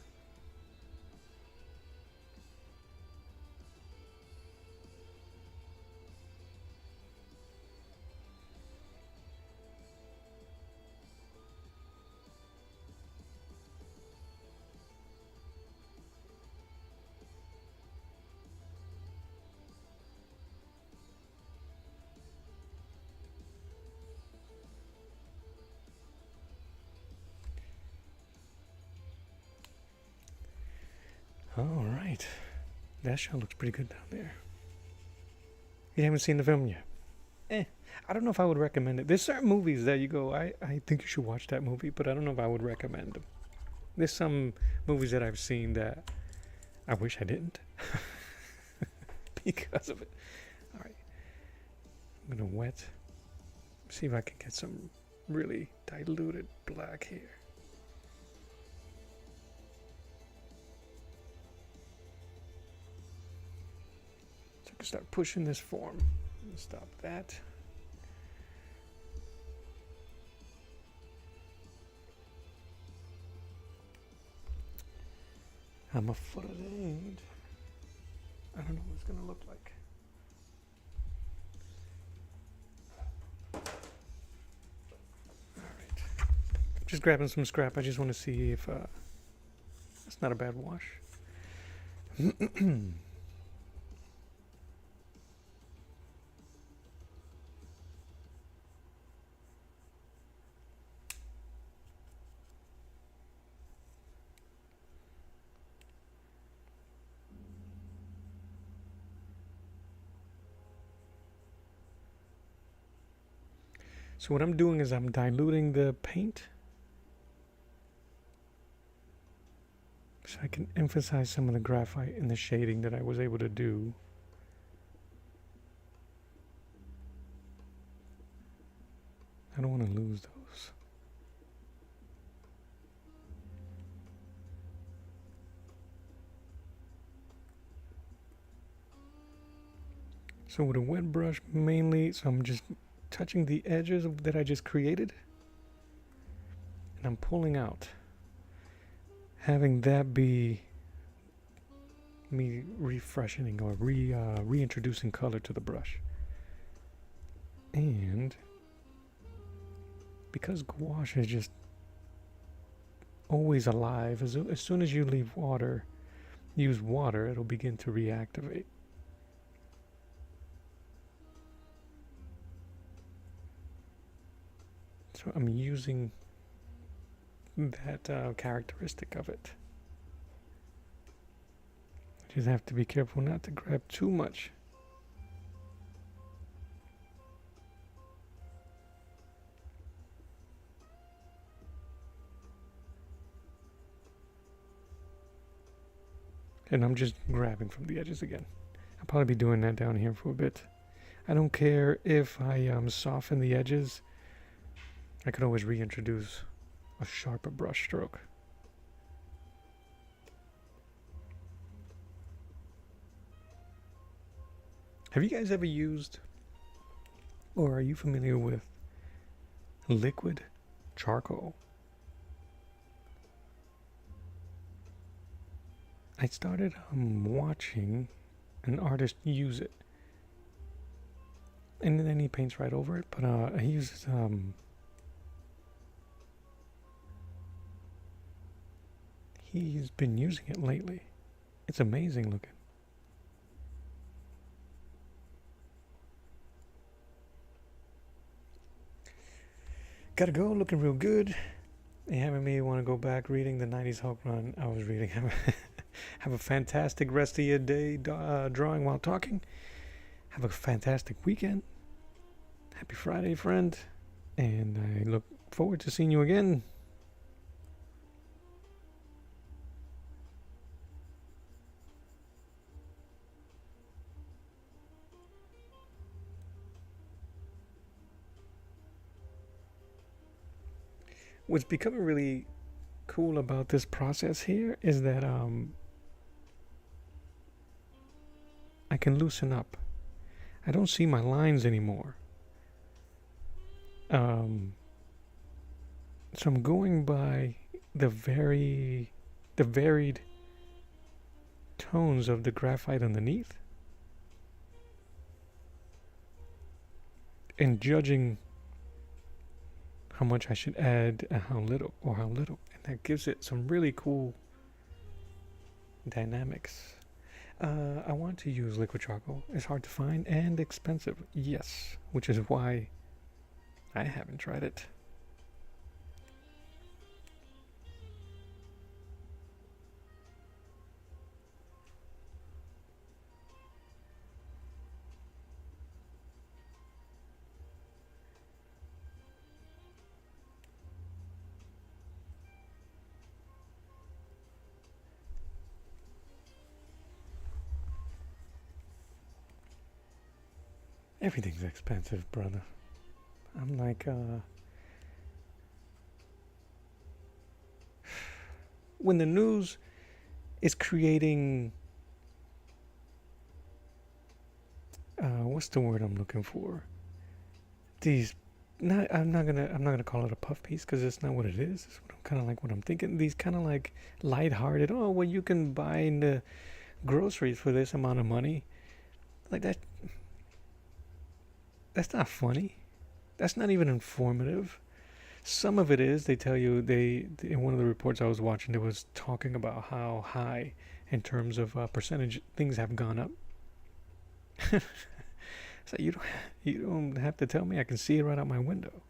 All right, that show looks pretty good down there. You haven't seen the film yet? I don't know if I would recommend it. There's certain movies that you go, I think you should watch that movie, but I don't know if I would recommend them. There's some movies that I've seen that I wish I didn't because of it. All right, I'm gonna wet. See if I can get some really diluted black here. Start pushing this form. Stop that. I'm a foot of aid. I don't know what it's gonna look like. All right. Just grabbing some scrap. I just want to see if that's not a bad wash. So what I'm doing is I'm diluting the paint so I can emphasize some of the graphite in the shading that I was able to do. I don't want to lose those. So with a wet brush mainly, so I'm just touching the edges that I just created, and I'm pulling out, having that be me refreshing or reintroducing color to the brush. And because gouache is just always alive, as soon as you use water, it'll begin to reactivate. So I'm using that characteristic of it. Just have to be careful not to grab too much. And I'm just grabbing from the edges again. I'll probably be doing that down here for a bit. I don't care if I soften the edges. I could always reintroduce a sharper brush stroke. Have you guys ever used, or are you familiar with liquid charcoal. I started watching an artist use it, and then he paints right over it. But he uses he's been using it lately. It's amazing looking. Gotta go, looking real good. You having me want to go back reading the 90s Hulk run I was reading. Have a fantastic rest of your day drawing while talking. Have a fantastic weekend. Happy Friday, friend. And I look forward to seeing you again. What's becoming really cool about this process here is that I can loosen up. I don't see my lines anymore. So I'm going by the varied tones of the graphite underneath and judging how much I should add and how little. And that gives it some really cool dynamics. I want to use liquid charcoal. It's hard to find and expensive, yes, which is why I haven't tried it. Everything's expensive, brother. I'm like, when the news is creating, what's the word I'm looking for? These, I'm not gonna call it a puff piece because it's not what it is. It's what I'm thinking. These kind of like lighthearted. Oh, well, you can buy in the groceries for this amount of money, like that. That's not funny. That's not even informative. Some of it is. They tell you in one of the reports I was watching, it was talking about how high in terms of percentage things have gone up. So you don't have to tell me. I can see it right out my window.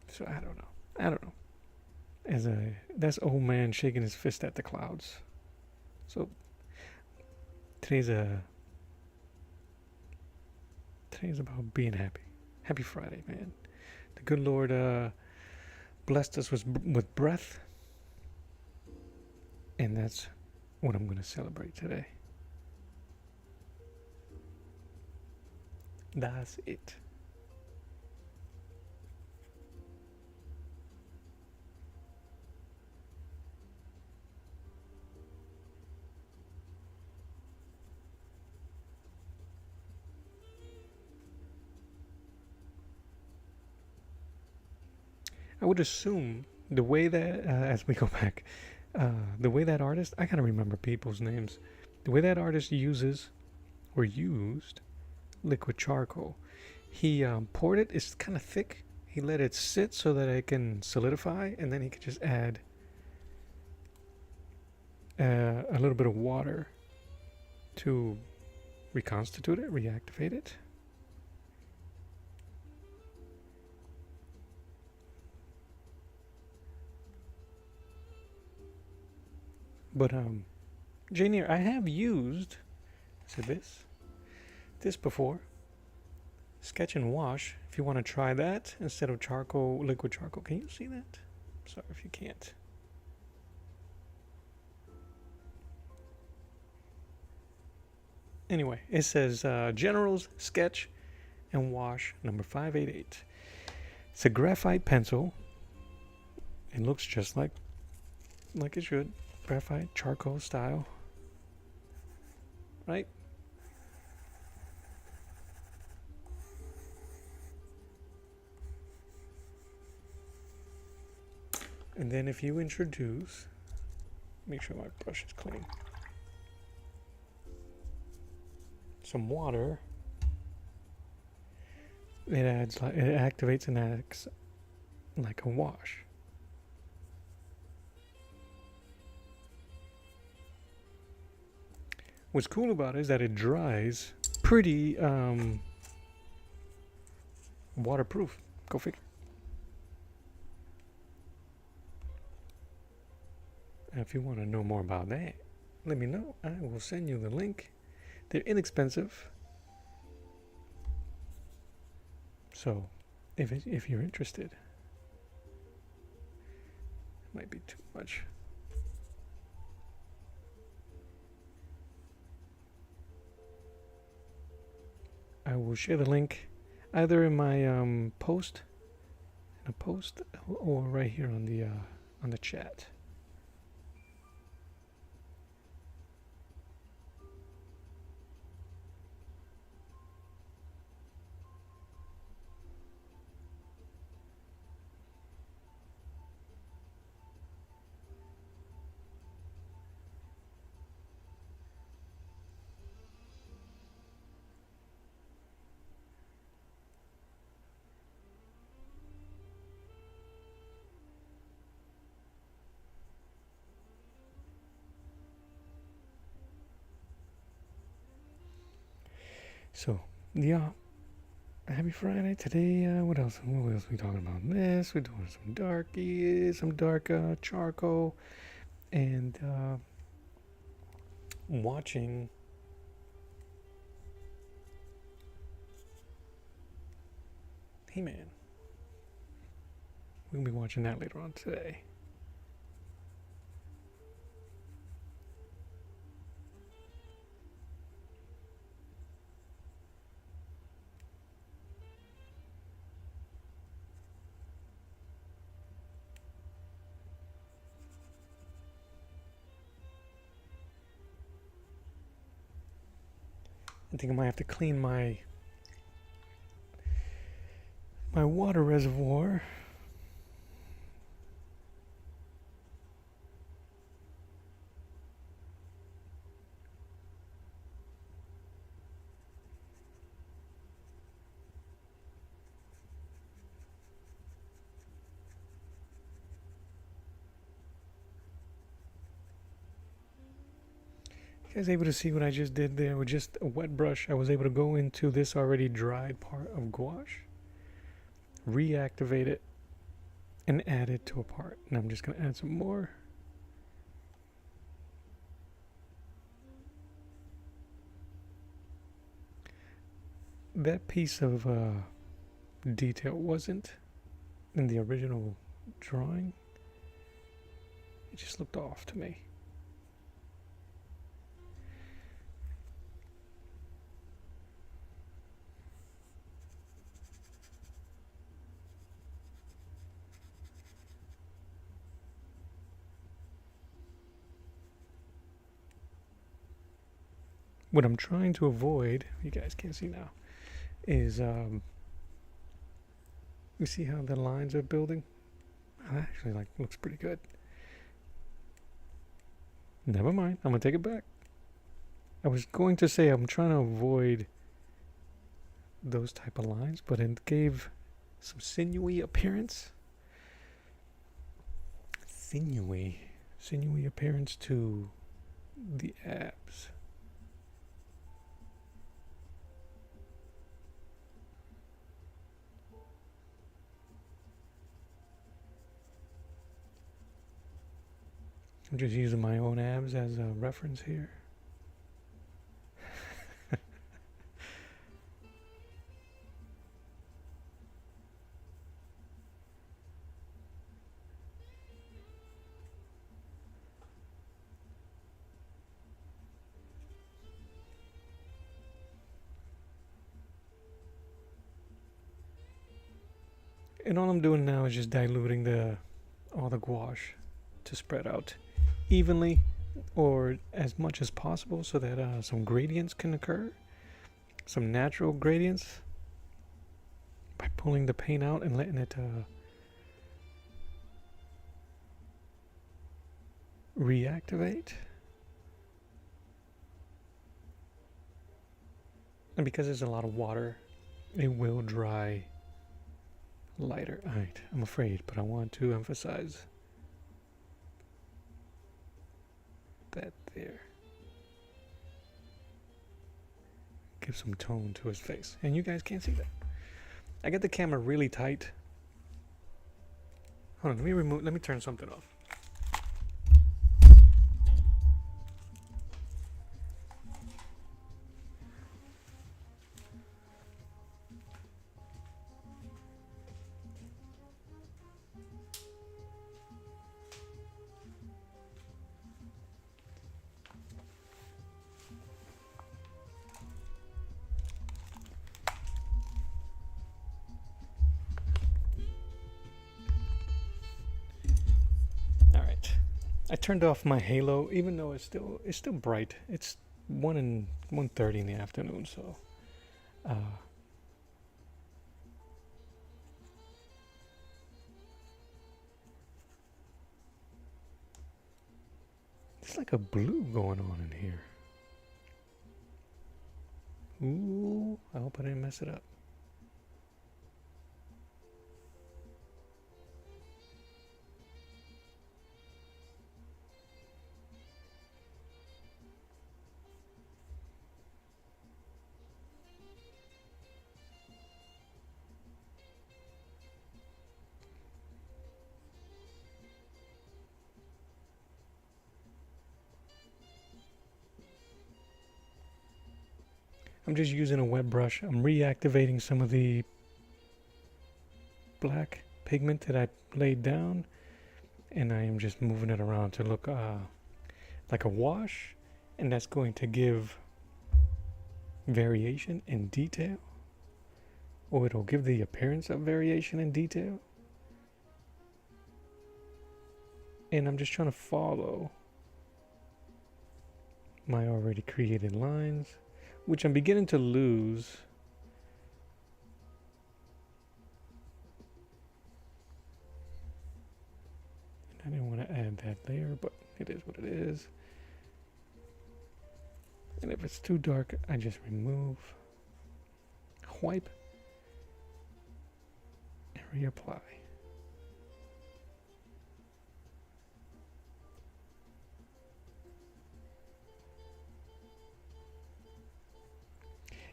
So I don't know. That's old man shaking his fist at the clouds. So today's about being happy. Happy Friday, man. The good Lord blessed us with breath, and that's what I'm going to celebrate today. That's it. I would assume the way that, as we go back, the way that artist, I gotta remember people's names, the way that artist used liquid charcoal. He poured it, it's kind of thick. He let it sit so that it can solidify, and then he could just add a little bit of water to reconstitute it, reactivate it. But Janier, I have used this before. Sketch and wash. If you want to try that instead of charcoal, liquid charcoal. Can you see that? Sorry if you can't. Anyway, it says Generals Sketch and Wash number 588. It's a graphite pencil. It looks just like it should. Graphite charcoal style. right? And then if you introduce, make sure my brush is clean, some water, it activates and acts like a wash. What's cool about it is that it dries pretty waterproof. Go figure. And if you want to know more about that, let me know. I will send you the link. They're inexpensive. So, if you're interested, it might be too much. I will share the link either in my post, or right here on the chat. So, yeah, happy Friday. Today, what else? What else are we talking about? This, we're doing some dark charcoal, and watching He-Man. We'll be watching that later on today. I think I might have to clean my water reservoir. You guys able to see what I just did there with just a wet brush? I was able to go into this already dried part of gouache, reactivate it, and add it to a part. And I'm just going to add some more. That piece of detail wasn't in the original drawing. It just looked off to me. What I'm trying to avoid, you guys can't see now, is you see how the lines are building? That actually looks pretty good. Never mind, I'm gonna take it back. I was going to say I'm trying to avoid those type of lines, but it gave some sinewy appearance. Sinewy appearance to the abs. I'm just using my own abs as a reference here. And all I'm doing now is just diluting all the gouache to spread out evenly. or as much as possible, so that some gradients can occur, some natural gradients, by pulling the paint out and letting it reactivate. And because there's a lot of water, it will dry lighter. Alright, I'm afraid, but I want to emphasize that there. Give some tone to his face. And you guys can't see that. I got the camera really tight. Hold on, let me turn something off. I turned off my halo, even though it's still bright. It's 1:30 in the afternoon, so it's like a blue going on in here. Ooh, I hope I didn't mess it up. I'm just using a wet brush. I'm reactivating some of the black pigment that I laid down, and I am just moving it around to look like a wash, and that's going to give variation and detail, or it'll give the appearance of variation and detail. And I'm just trying to follow my already created lines, which I'm beginning to lose. I didn't want to add that layer, but it is what it is. And if it's too dark, I just remove, wipe, and reapply.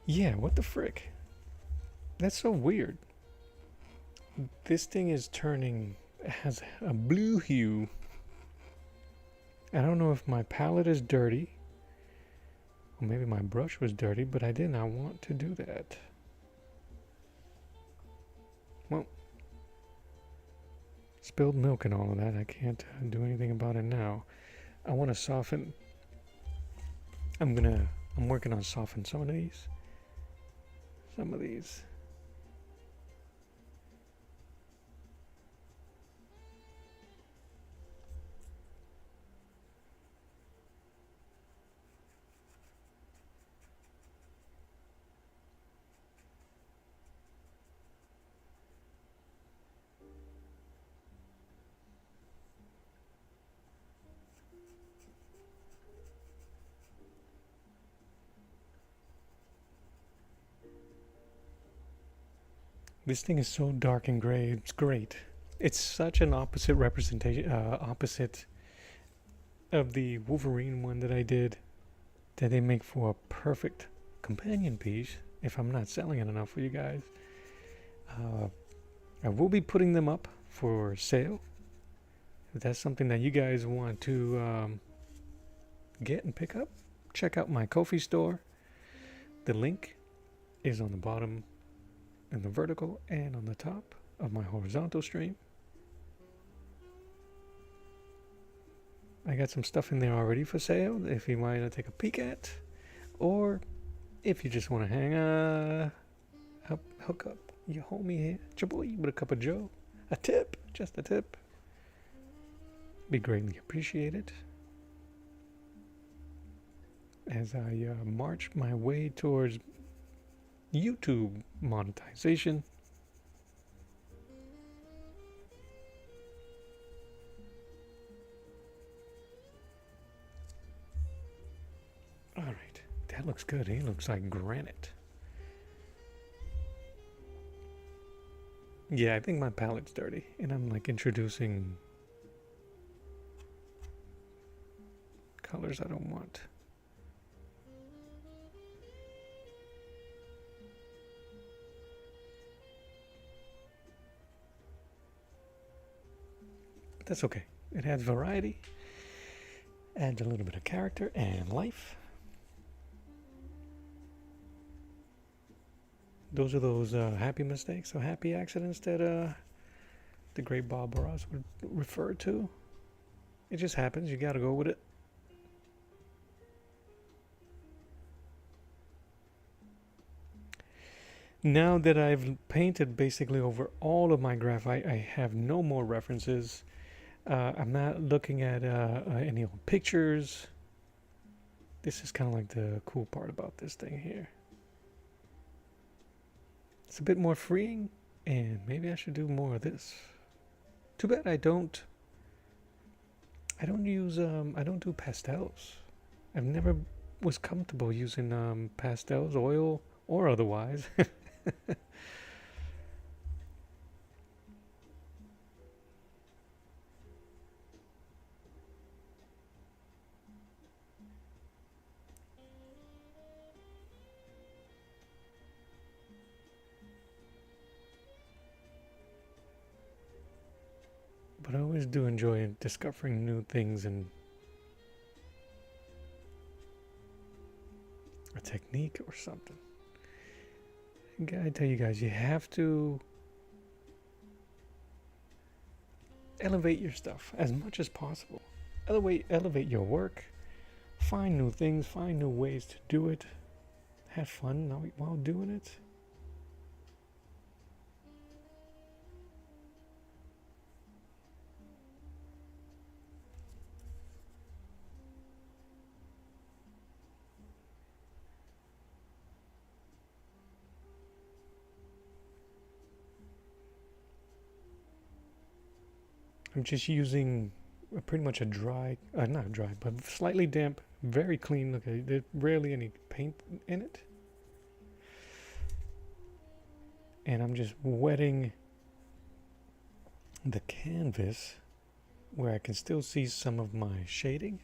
Yeah, what the frick? That's so weird. This thing is turning, has a blue hue. I don't know if my palette is dirty, or maybe my brush was dirty, but I did not want to do that. Well, spilled milk and all of that, I can't do anything about it now. I want to soften. I'm working on softening some of these. This thing is so dark and gray. It's great. It's such an opposite representation, opposite of the Wolverine one that I did, that they make for a perfect companion piece if I'm not selling it enough for you guys. I will be putting them up for sale. If that's something that you guys want to get and pick up, check out my Ko-fi store. The link is on the bottom in the vertical and on the top of my horizontal stream. I got some stuff in there already for sale if you want to take a peek at, or if you just want to hang hook up your homie here, your boy, with a cup of joe, a tip, just a tip, be greatly appreciated. as I march my way towards YouTube monetization. All right, that looks good. He looks like granite. Yeah, I think my palette's dirty, and I'm like introducing colors I don't want. But that's okay. It adds variety, adds a little bit of character and life. Those are those happy mistakes or happy accidents that the great Bob Ross would refer to. It just happens. You gotta go with it. Now that I've painted basically over all of my graphite, I have no more references. I'm not looking at any old pictures. This is kind of like the cool part about this thing here. It's a bit more freeing, and maybe I should do more of this. Too bad I don't do pastels. I've never was comfortable using pastels, oil or otherwise. But I always do enjoy discovering new things and a technique or something. I tell you guys, you have to elevate your stuff as much as possible. Elevate your work. Find new things, find new ways to do it. Have fun while doing it. I'm just using pretty much a dry, not dry, but slightly damp, very clean. Look, there's rarely any paint in it. And I'm just wetting the canvas where I can still see some of my shading.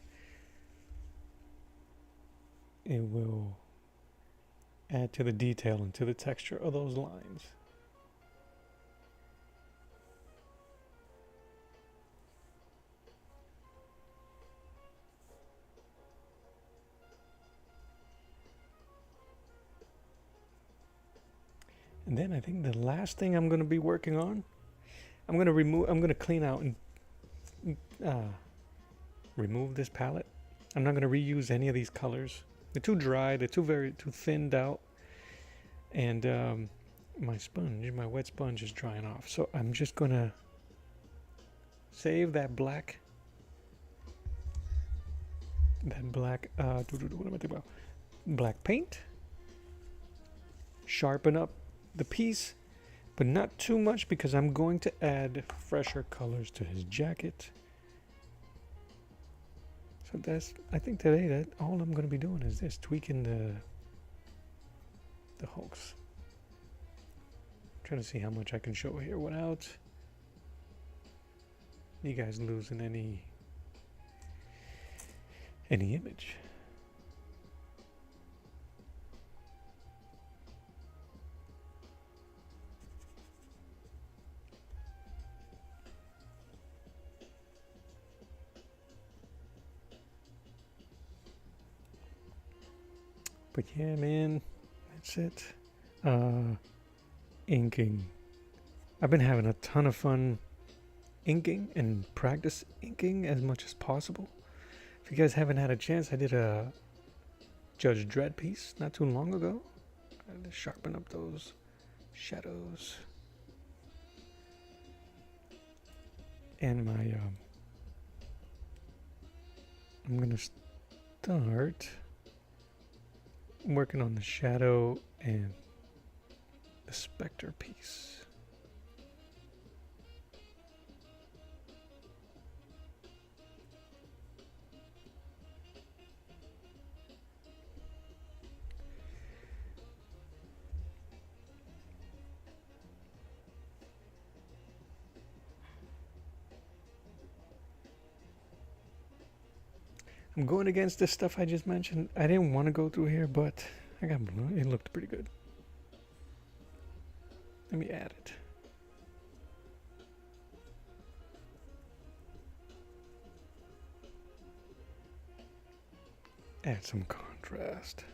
It will add to the detail and to the texture of those lines. And then I think the last thing I'm going to be working on, I'm going to clean out and remove this palette. I'm not going to reuse any of these colors. They're too dry, they're too thinned out. And my wet sponge is drying off. So I'm just going to save that black, what am I thinking about? Black paint. Sharpen up the piece, but not too much because I'm going to add fresher colors to his jacket. So I think today that all I'm going to be doing is this, tweaking the hulks. Trying to see how much I can show here without you guys losing any image. But yeah, man, that's it. Inking. I've been having a ton of fun inking and practice inking as much as possible. If you guys haven't had a chance, I did a Judge Dredd piece not too long ago. I had to sharpen up those shadows. And I'm gonna start working on the shadow and the specter piece. I'm going against the stuff I just mentioned. I didn't want to go through here, but I got blue. It looked pretty good. Let me add it. Add some contrast.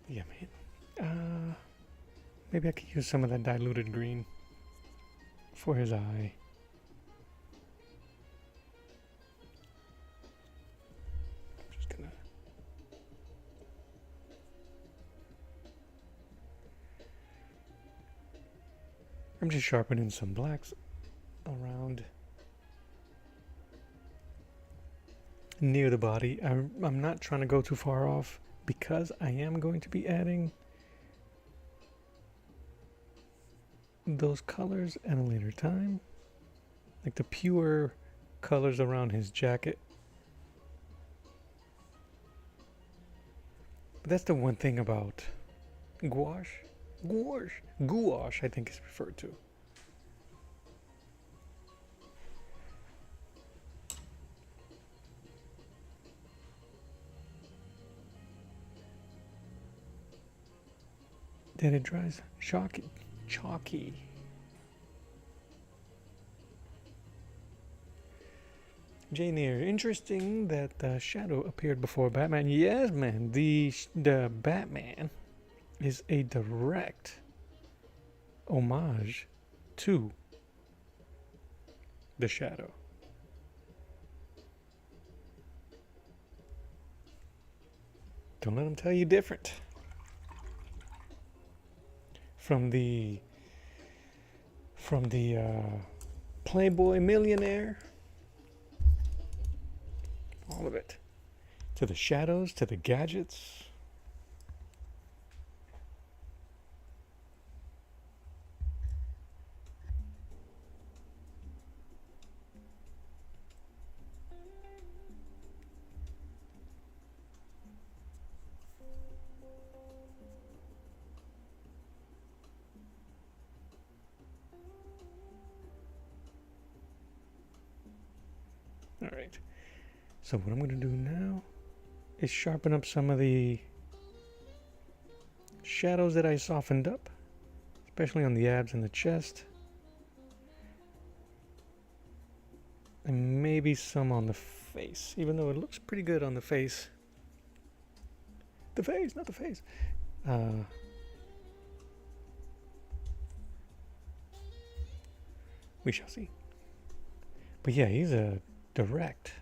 Yeah, man. Maybe I could use some of that diluted green for his eye. I'm just sharpening some blacks around near the body. I'm not trying to go too far off because I am going to be adding those colors at a later time, like the pure colors around his jacket. But that's the one thing about gouache, I think is referred to. That it dries chalky. Jane here. Interesting that the shadow appeared before Batman. Yes, man. The Batman is a direct homage to the shadow. Don't let them tell you different. From the Playboy millionaire, all of it, to the shadows, to the gadgets. All right. So what I'm going to do now is sharpen up some of the shadows that I softened up, especially on the abs and the chest. And maybe some on the face, even though it looks pretty good on the face. The face, not the face. We shall see. But yeah, he's a direct.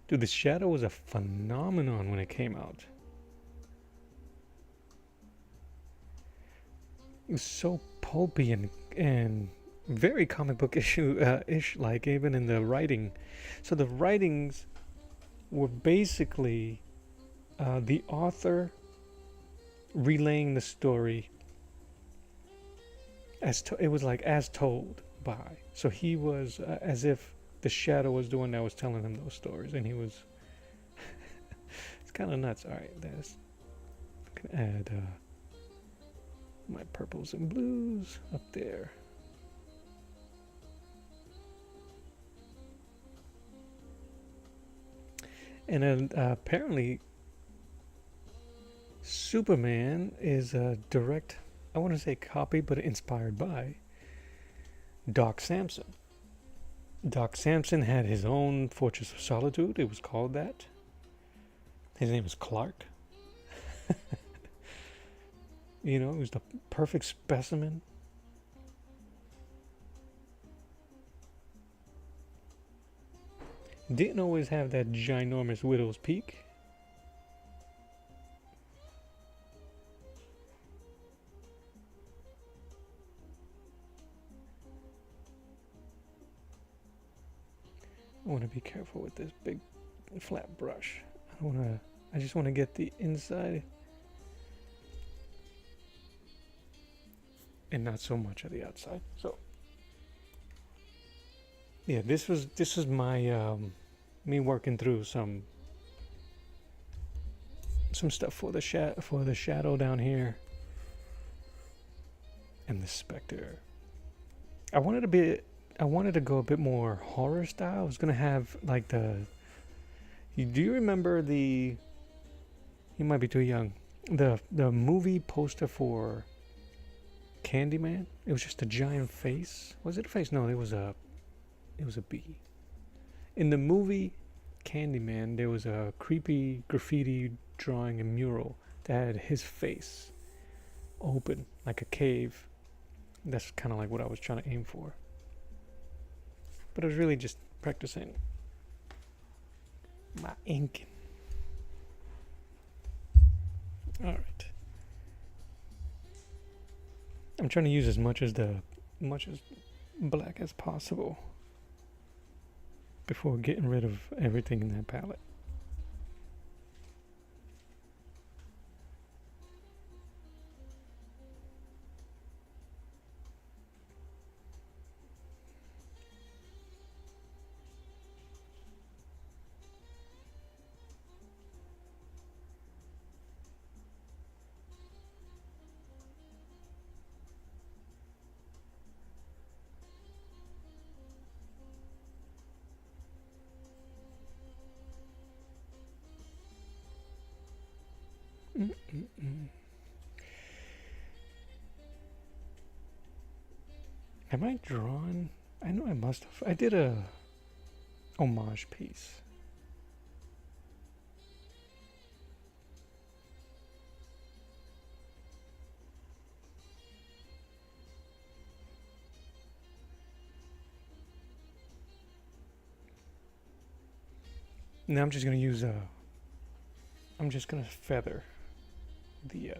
Dude, the shadow was a phenomenon when it came out. It was so pulpy and very comic book ish, like even in the writing. So the writings were basically the author relaying the story it was like as told by. So he was as if the shadow was the one that was telling him those stories, and he was. It's kind of nuts. All right, there's. I can add my purples and blues up there. And apparently, Superman is a direct I want to say copied, but inspired by Doc Samson. Doc Samson had his own Fortress of Solitude. It was called that. His name is Clark. You know, it was the perfect specimen. Didn't always have that ginormous widow's peak. I want to be careful with this big flat brush. I just want to get the inside and not so much of the outside. So yeah, this is my me working through some stuff for the shadow down here and the specter. I wanted to go a bit more horror style. I was gonna have like do you remember you might be too young, the movie poster for Candyman? It was just a giant face. Was it a face? No, it was a bee. In the movie Candyman, there was a creepy graffiti drawing, a mural that had his face open like a cave. That's kind of like what I was trying to aim for. But I was really just practicing my inking. Alright. I'm trying to use as much as black as possible before getting rid of everything in that palette. Am I drawn? I know I must have. I did a homage piece. Now I'm just gonna use I'm just gonna feather the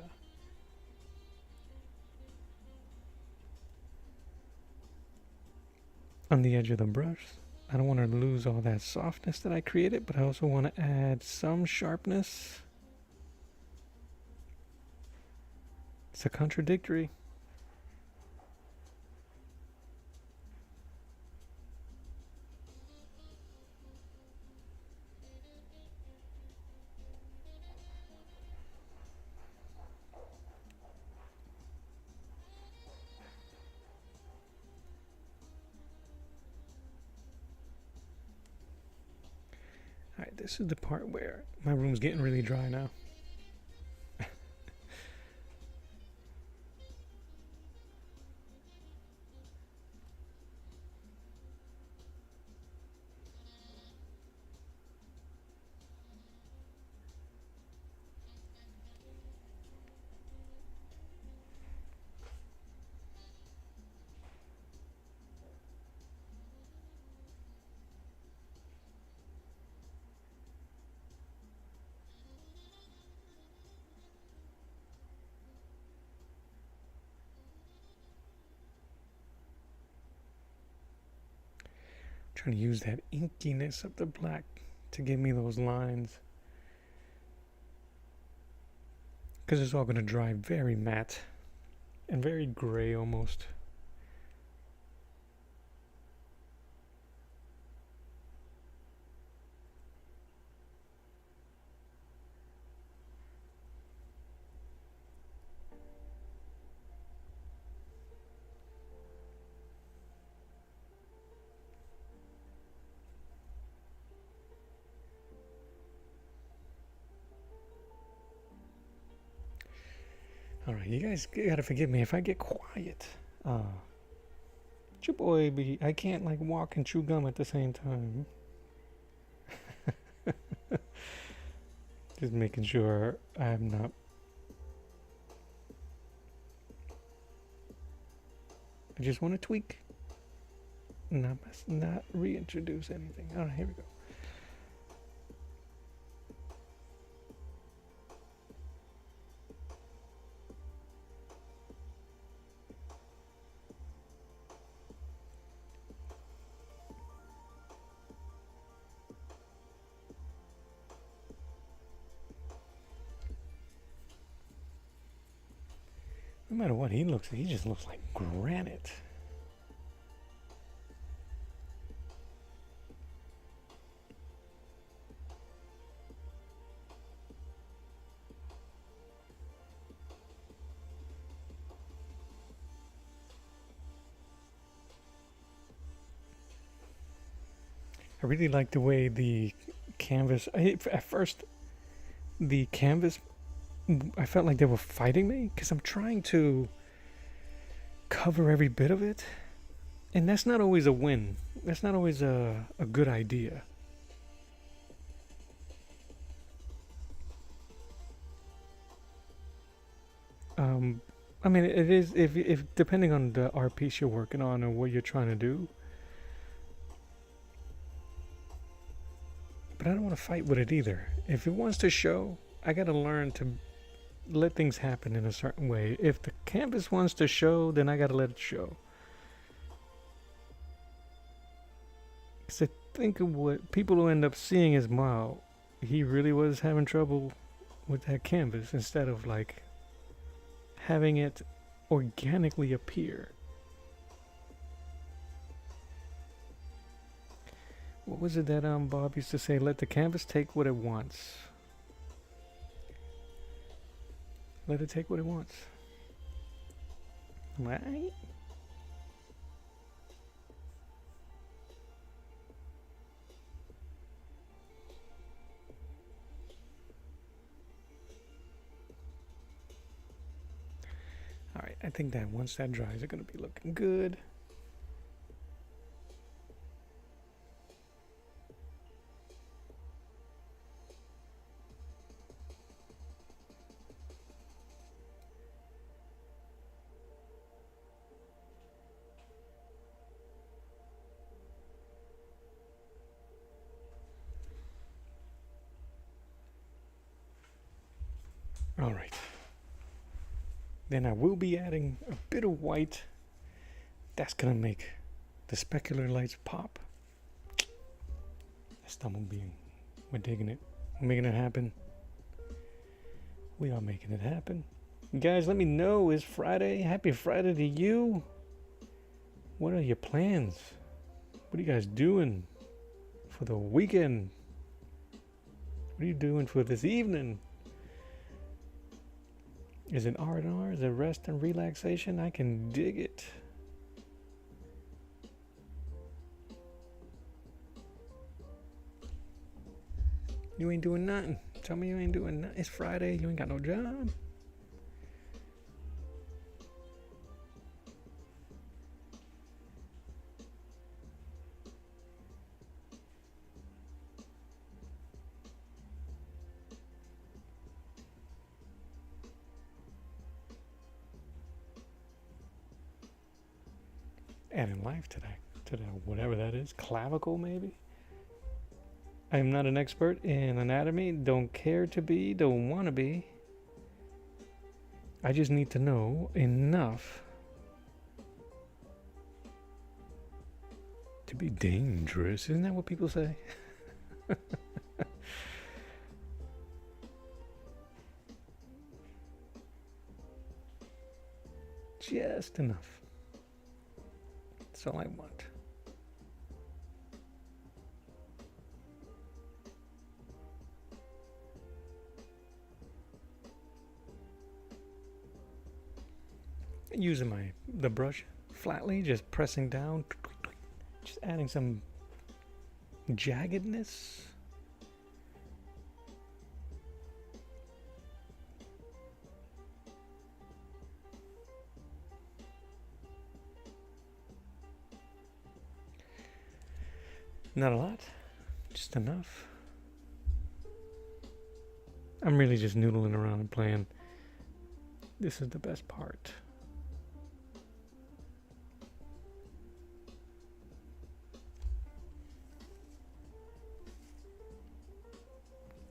on the edge of the brush. I don't want to lose all that softness that I created, but I also want to add some sharpness. It's a contradictory. Alright, this is the part where my room's getting really dry now. Trying to use that inkiness of the black to give me those lines, because it's all going to dry very matte and very gray almost. Alright, you guys gotta forgive me if I get quiet. Your boy I can't like walk and chew gum at the same time. Just making sure I'm not. I just want to tweak. Not reintroduce anything. Alright, here we go. No matter what he just looks like granite. I really like the way the canvas. At first, the canvas, I felt like they were fighting me because I'm trying to cover every bit of it, and that's not always a win. That's not always a good idea. I mean, it is if depending on the art piece you're working on or what you're trying to do. But I don't want to fight with it either. If it wants to show, I got to learn to let things happen in a certain way. If the canvas wants to show, then I got to let it show. Because I think of what people will end up seeing is, wow, he really was having trouble with that canvas instead of like having it organically appear. What was it that Bob used to say? Let the canvas take what it wants. Let it take what it wants. Right? Alright, I think that once that dries, it's going to be looking good. Alright. Then I will be adding a bit of white. That's going to make the specular lights pop. That's the being. We're digging it. We're making it happen. We are making it happen. Guys, let me know. It's Friday. Happy Friday to you. What are your plans? What are you guys doing for the weekend? What are you doing for this evening? Is it R&R? Is it rest and relaxation? I can dig it. You ain't doing nothing. Tell me you ain't doing nothing. It's Friday. You ain't got no job. Adding life to that whatever that is, clavicle maybe. I am not an expert in anatomy, don't care to be, don't want to be. I just need to know enough to be dangerous. Isn't that what people say? Just enough. That's all I want. Using the brush flatly, just pressing down, just adding some jaggedness. Not a lot, just enough. I'm really just noodling around and playing. This is the best part.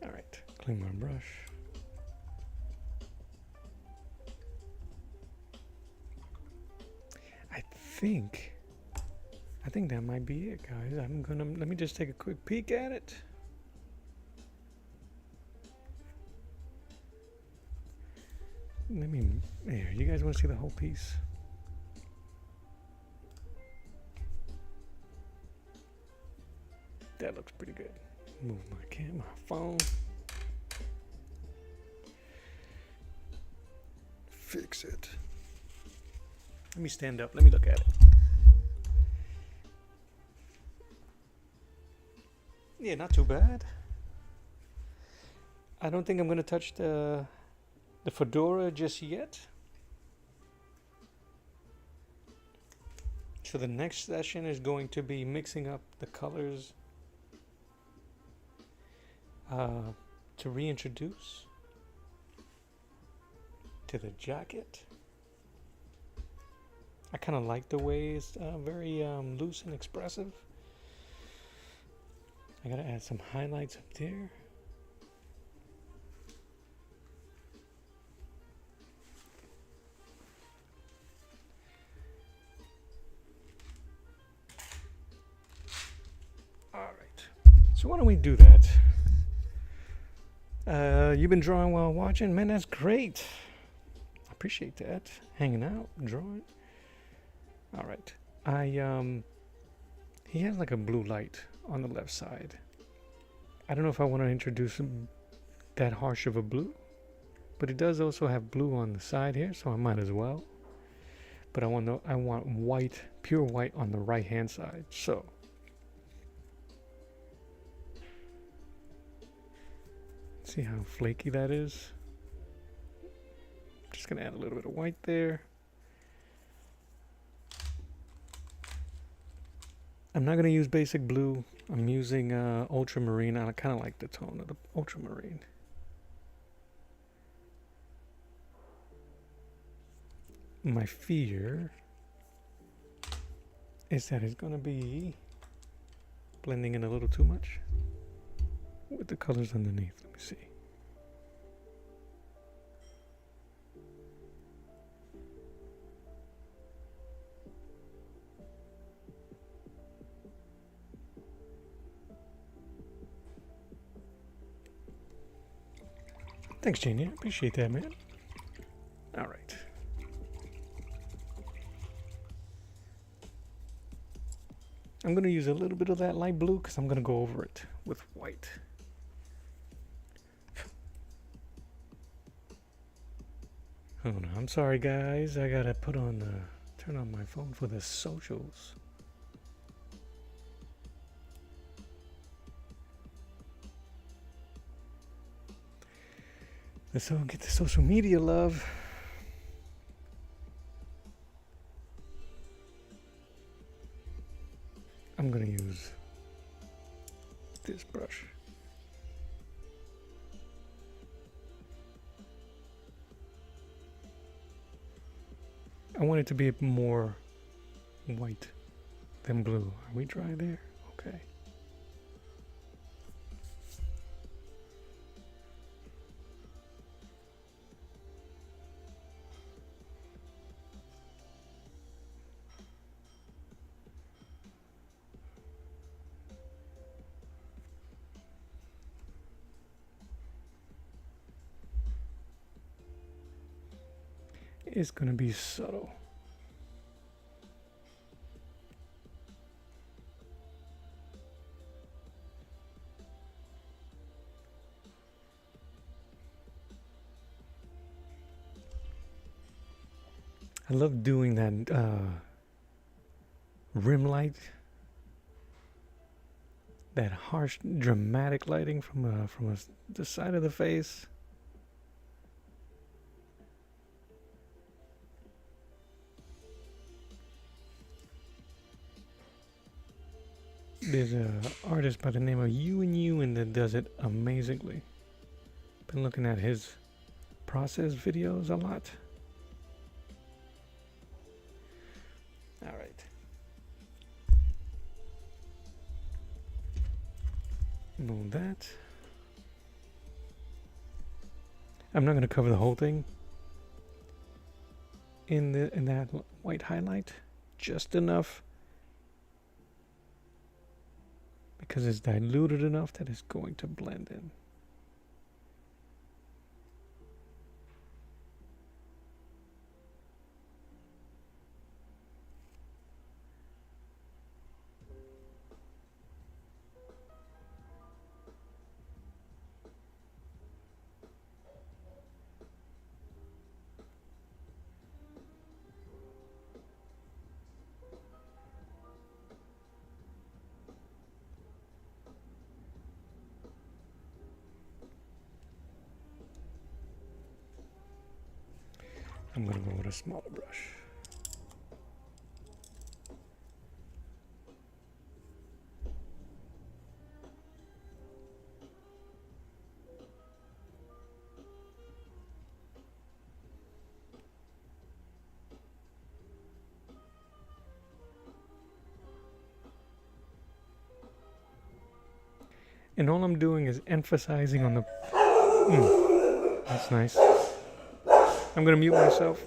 Alright, clean my brush. I think that might be it, guys. Let me just take a quick peek at it. There, you guys want to see the whole piece? That looks pretty good. Move my phone. Fix it. Let me stand up. Let me look at it. Yeah, not too bad. I don't think I'm going to touch the fedora just yet. So the next session is going to be mixing up the colors to reintroduce to the jacket. I kind of like the way it's very loose and expressive. I gotta add some highlights up there. All right, so why don't we do that? You've been drawing while watching? Man, that's great. I appreciate that. Hanging out, drawing. All right, he has like a blue light on the left side. I don't know if I want to introduce that harsh of a blue, but it does also have blue on the side here, so I might as well. But I want white, pure white on the right hand side. So see how flaky that is? Just gonna add a little bit of white there. I'm not going to use basic blue. I'm using ultramarine. I kind of like the tone of the ultramarine. My fear is that it's going to be blending in a little too much with the colors underneath. Let me see. Thanks, Janie. I appreciate that, man. All right. I'm going to use a little bit of that light blue because I'm going to go over it with white. Oh no, I'm sorry, guys. I got to turn on my phone for the socials. Let's all get the social media love. I'm gonna use this brush. I want it to be more white than blue. Are we dry there? Okay. It's going to be subtle. I love doing that rim light, that harsh, dramatic lighting from the side of the face. There's a artist by the name of and that does it amazingly. Been looking at his process videos a lot. All right. Move that. I'm not going to cover the whole thing in that white highlight, just enough because it's diluted enough that it's going to blend in. I'm going to go with a smaller brush. And all I'm doing is emphasizing on the... that's nice. I'm going to mute myself.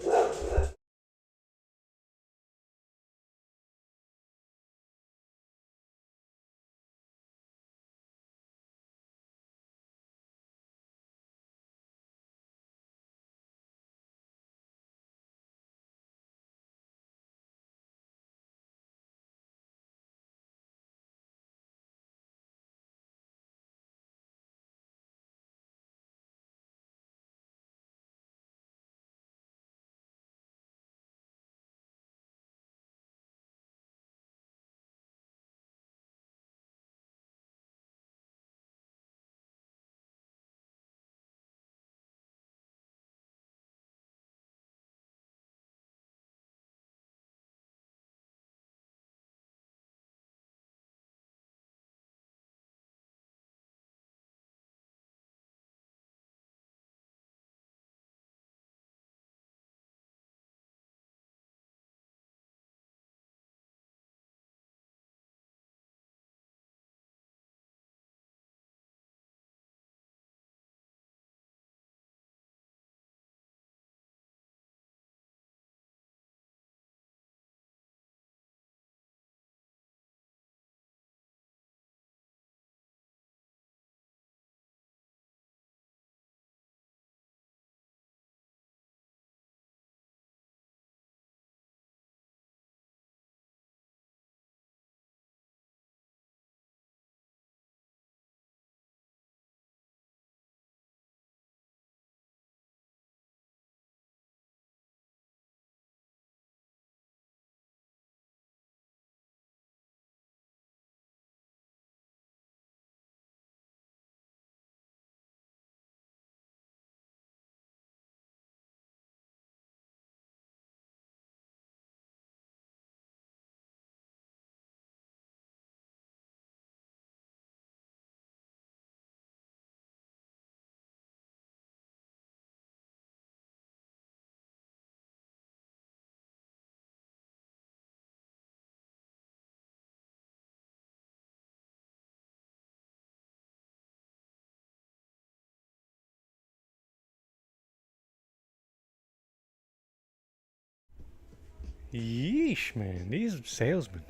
Yeesh, man. These salesmen,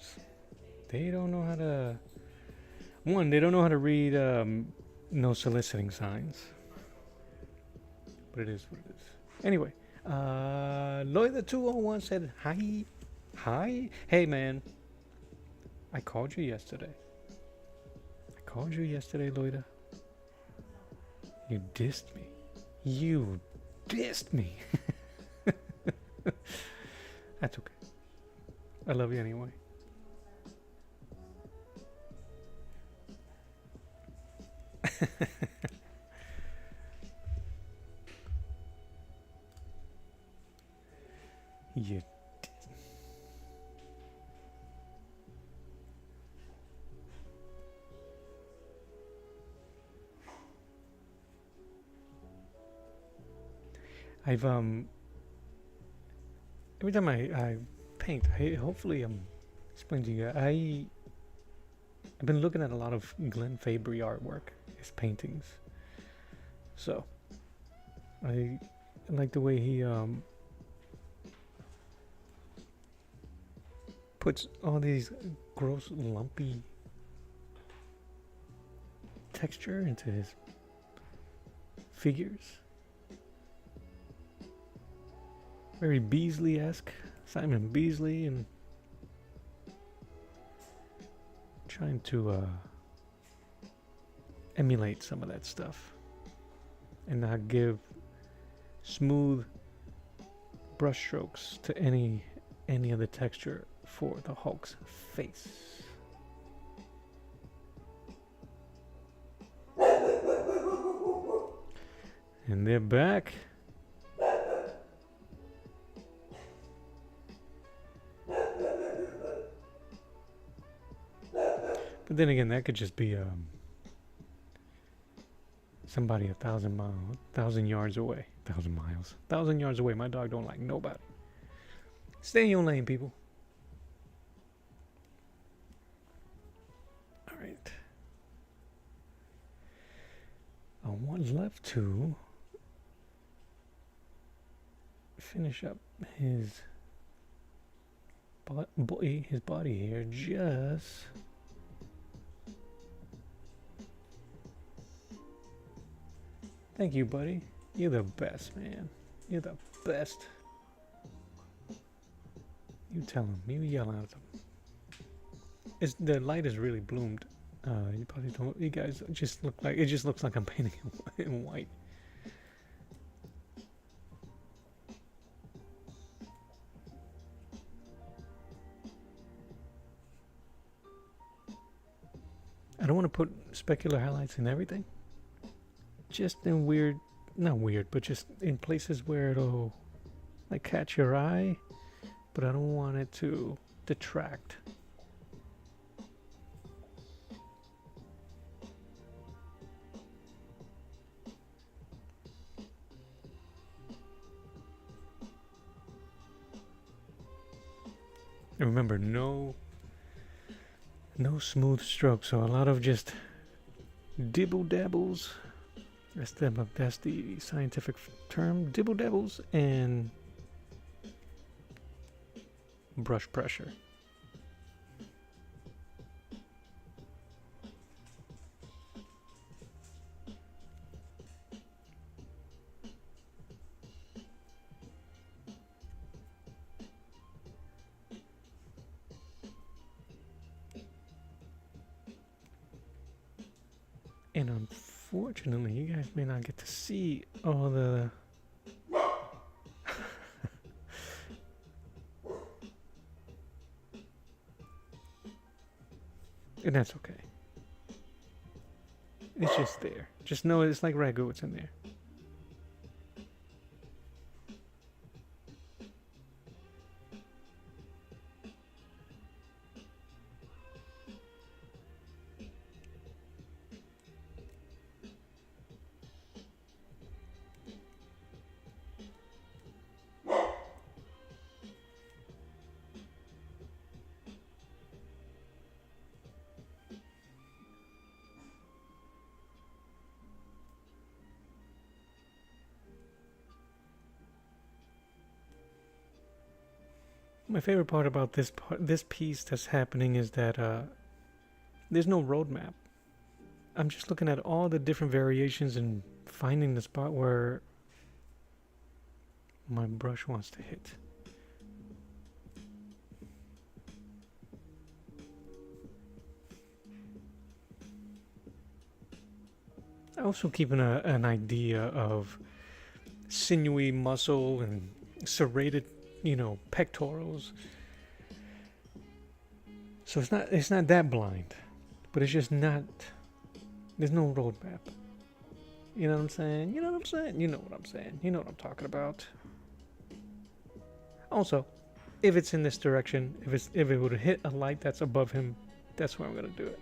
they don't know how to... One, they don't know how to read no soliciting signs. But it is what it is. Anyway, Lloyd201 said, hi. Hi? Hey, man. I called you yesterday. Lloyd. You dissed me. You dissed me. That's okay. I love you anyway. You I've every time I paint, hopefully explain to you. I've been looking at a lot of Glenn Fabry artwork, his paintings. So I like the way he puts all these gross lumpy texture into his figures. Very Beasley-esque, Simon Beasley, and trying to emulate some of that stuff and not give smooth brush strokes to any of the texture for the Hulk's face. And they're back. But then again, that could just be somebody 1,000 yards away. 1,000 miles. 1,000 yards away. My dog don't like nobody. Stay in your lane, people. Alright. I want left to finish up his body here. Just thank you, buddy. You're the best, man. You're the best. You tell him. You yell at him. The light is really bloomed. You probably don't. You guys just look like it. Just looks like I'm painting in white. I don't want to put specular highlights in everything. Just in weird, not weird, but just in places where it'll like catch your eye, but I don't want it to detract. And remember, no smooth strokes, so a lot of just dibble dabbles. That's the scientific term, dibble dabbles, and brush pressure. And unfortunately, you guys may not get to see all the and that's okay. It's just there. Just know it's like ragu, it's in there. My favorite part about this piece that's happening is that there's no roadmap. I'm just looking at all the different variations and finding the spot where my brush wants to hit. Also keeping an idea of sinewy muscle and serrated, pectorals. So it's not that blind, but it's just not. There's no roadmap. You know what I'm saying? You know what I'm saying? You know what I'm saying? You know what I'm talking about. Also, if it's in this direction, if it would hit a light that's above him, that's where I'm gonna do it.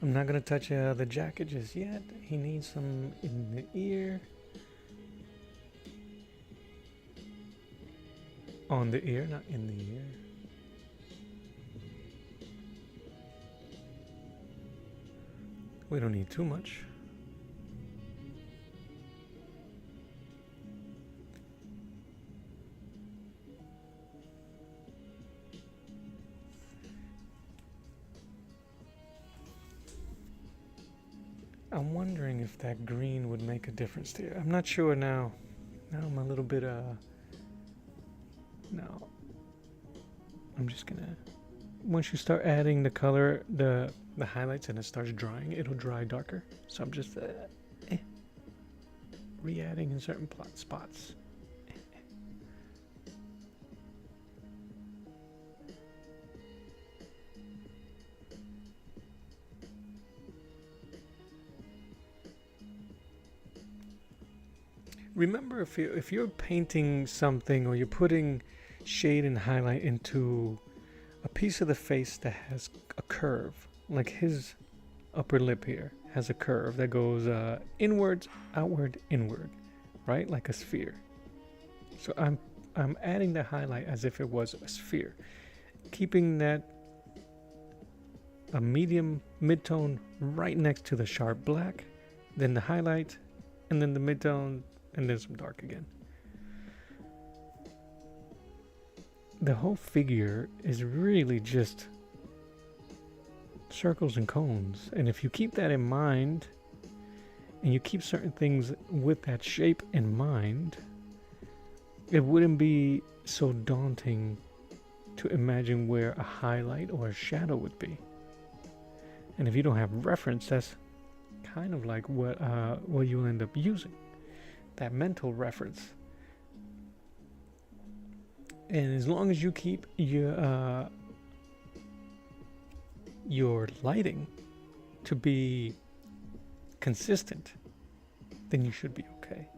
I'm not gonna touch the jacket just yet. He needs some in the ear. On the ear, not in the ear. We don't need too much. I'm wondering if that green would make a difference there. I'm not sure now. Now I'm a little bit no. I'm just gonna, once you start adding the color, the highlights, and it starts drying, it'll dry darker. So I'm just re-adding in certain spots. Remember, if you're painting something or you're putting shade and highlight into a piece of the face that has a curve, like his upper lip here has a curve that goes inwards, outward, inward, right? Like a sphere. So I'm adding the highlight as if it was a sphere, keeping that a medium mid-tone right next to the sharp black, then the highlight, and then the mid-tone, and then some dark again. The whole figure is really just circles and cones, and if you keep that in mind and you keep certain things with that shape in mind, it wouldn't be so daunting to imagine where a highlight or a shadow would be. And if you don't have reference, that's kind of like what you'll end up using, that mental reference. And as long as you keep your lighting to be consistent, then you should be okay.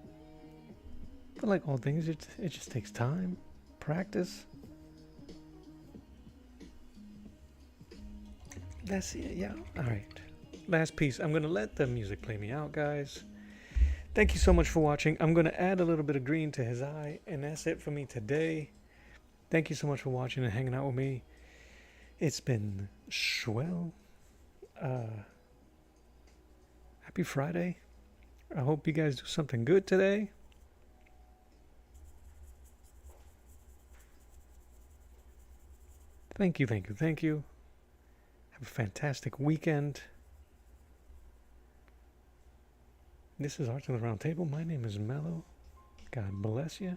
But like all things, it just takes time, practice. That's it, yeah. All right. Last piece. I'm going to let the music play me out, guys. Thank you so much for watching. I'm going to add a little bit of green to his eye, and that's it for me today. Thank you so much for watching and hanging out with me. It's been swell. Happy Friday. I hope you guys do something good today. Thank you, thank you, thank you. Have a fantastic weekend. This is Arts on the Round Table. My name is Mello. God bless you.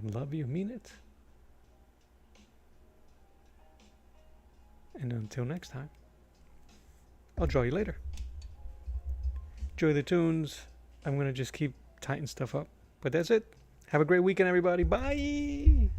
Love you, mean it. And until next time, I'll draw you later. Enjoy the tunes. I'm going to just keep tightening stuff up. But that's it. Have a great weekend, everybody. Bye.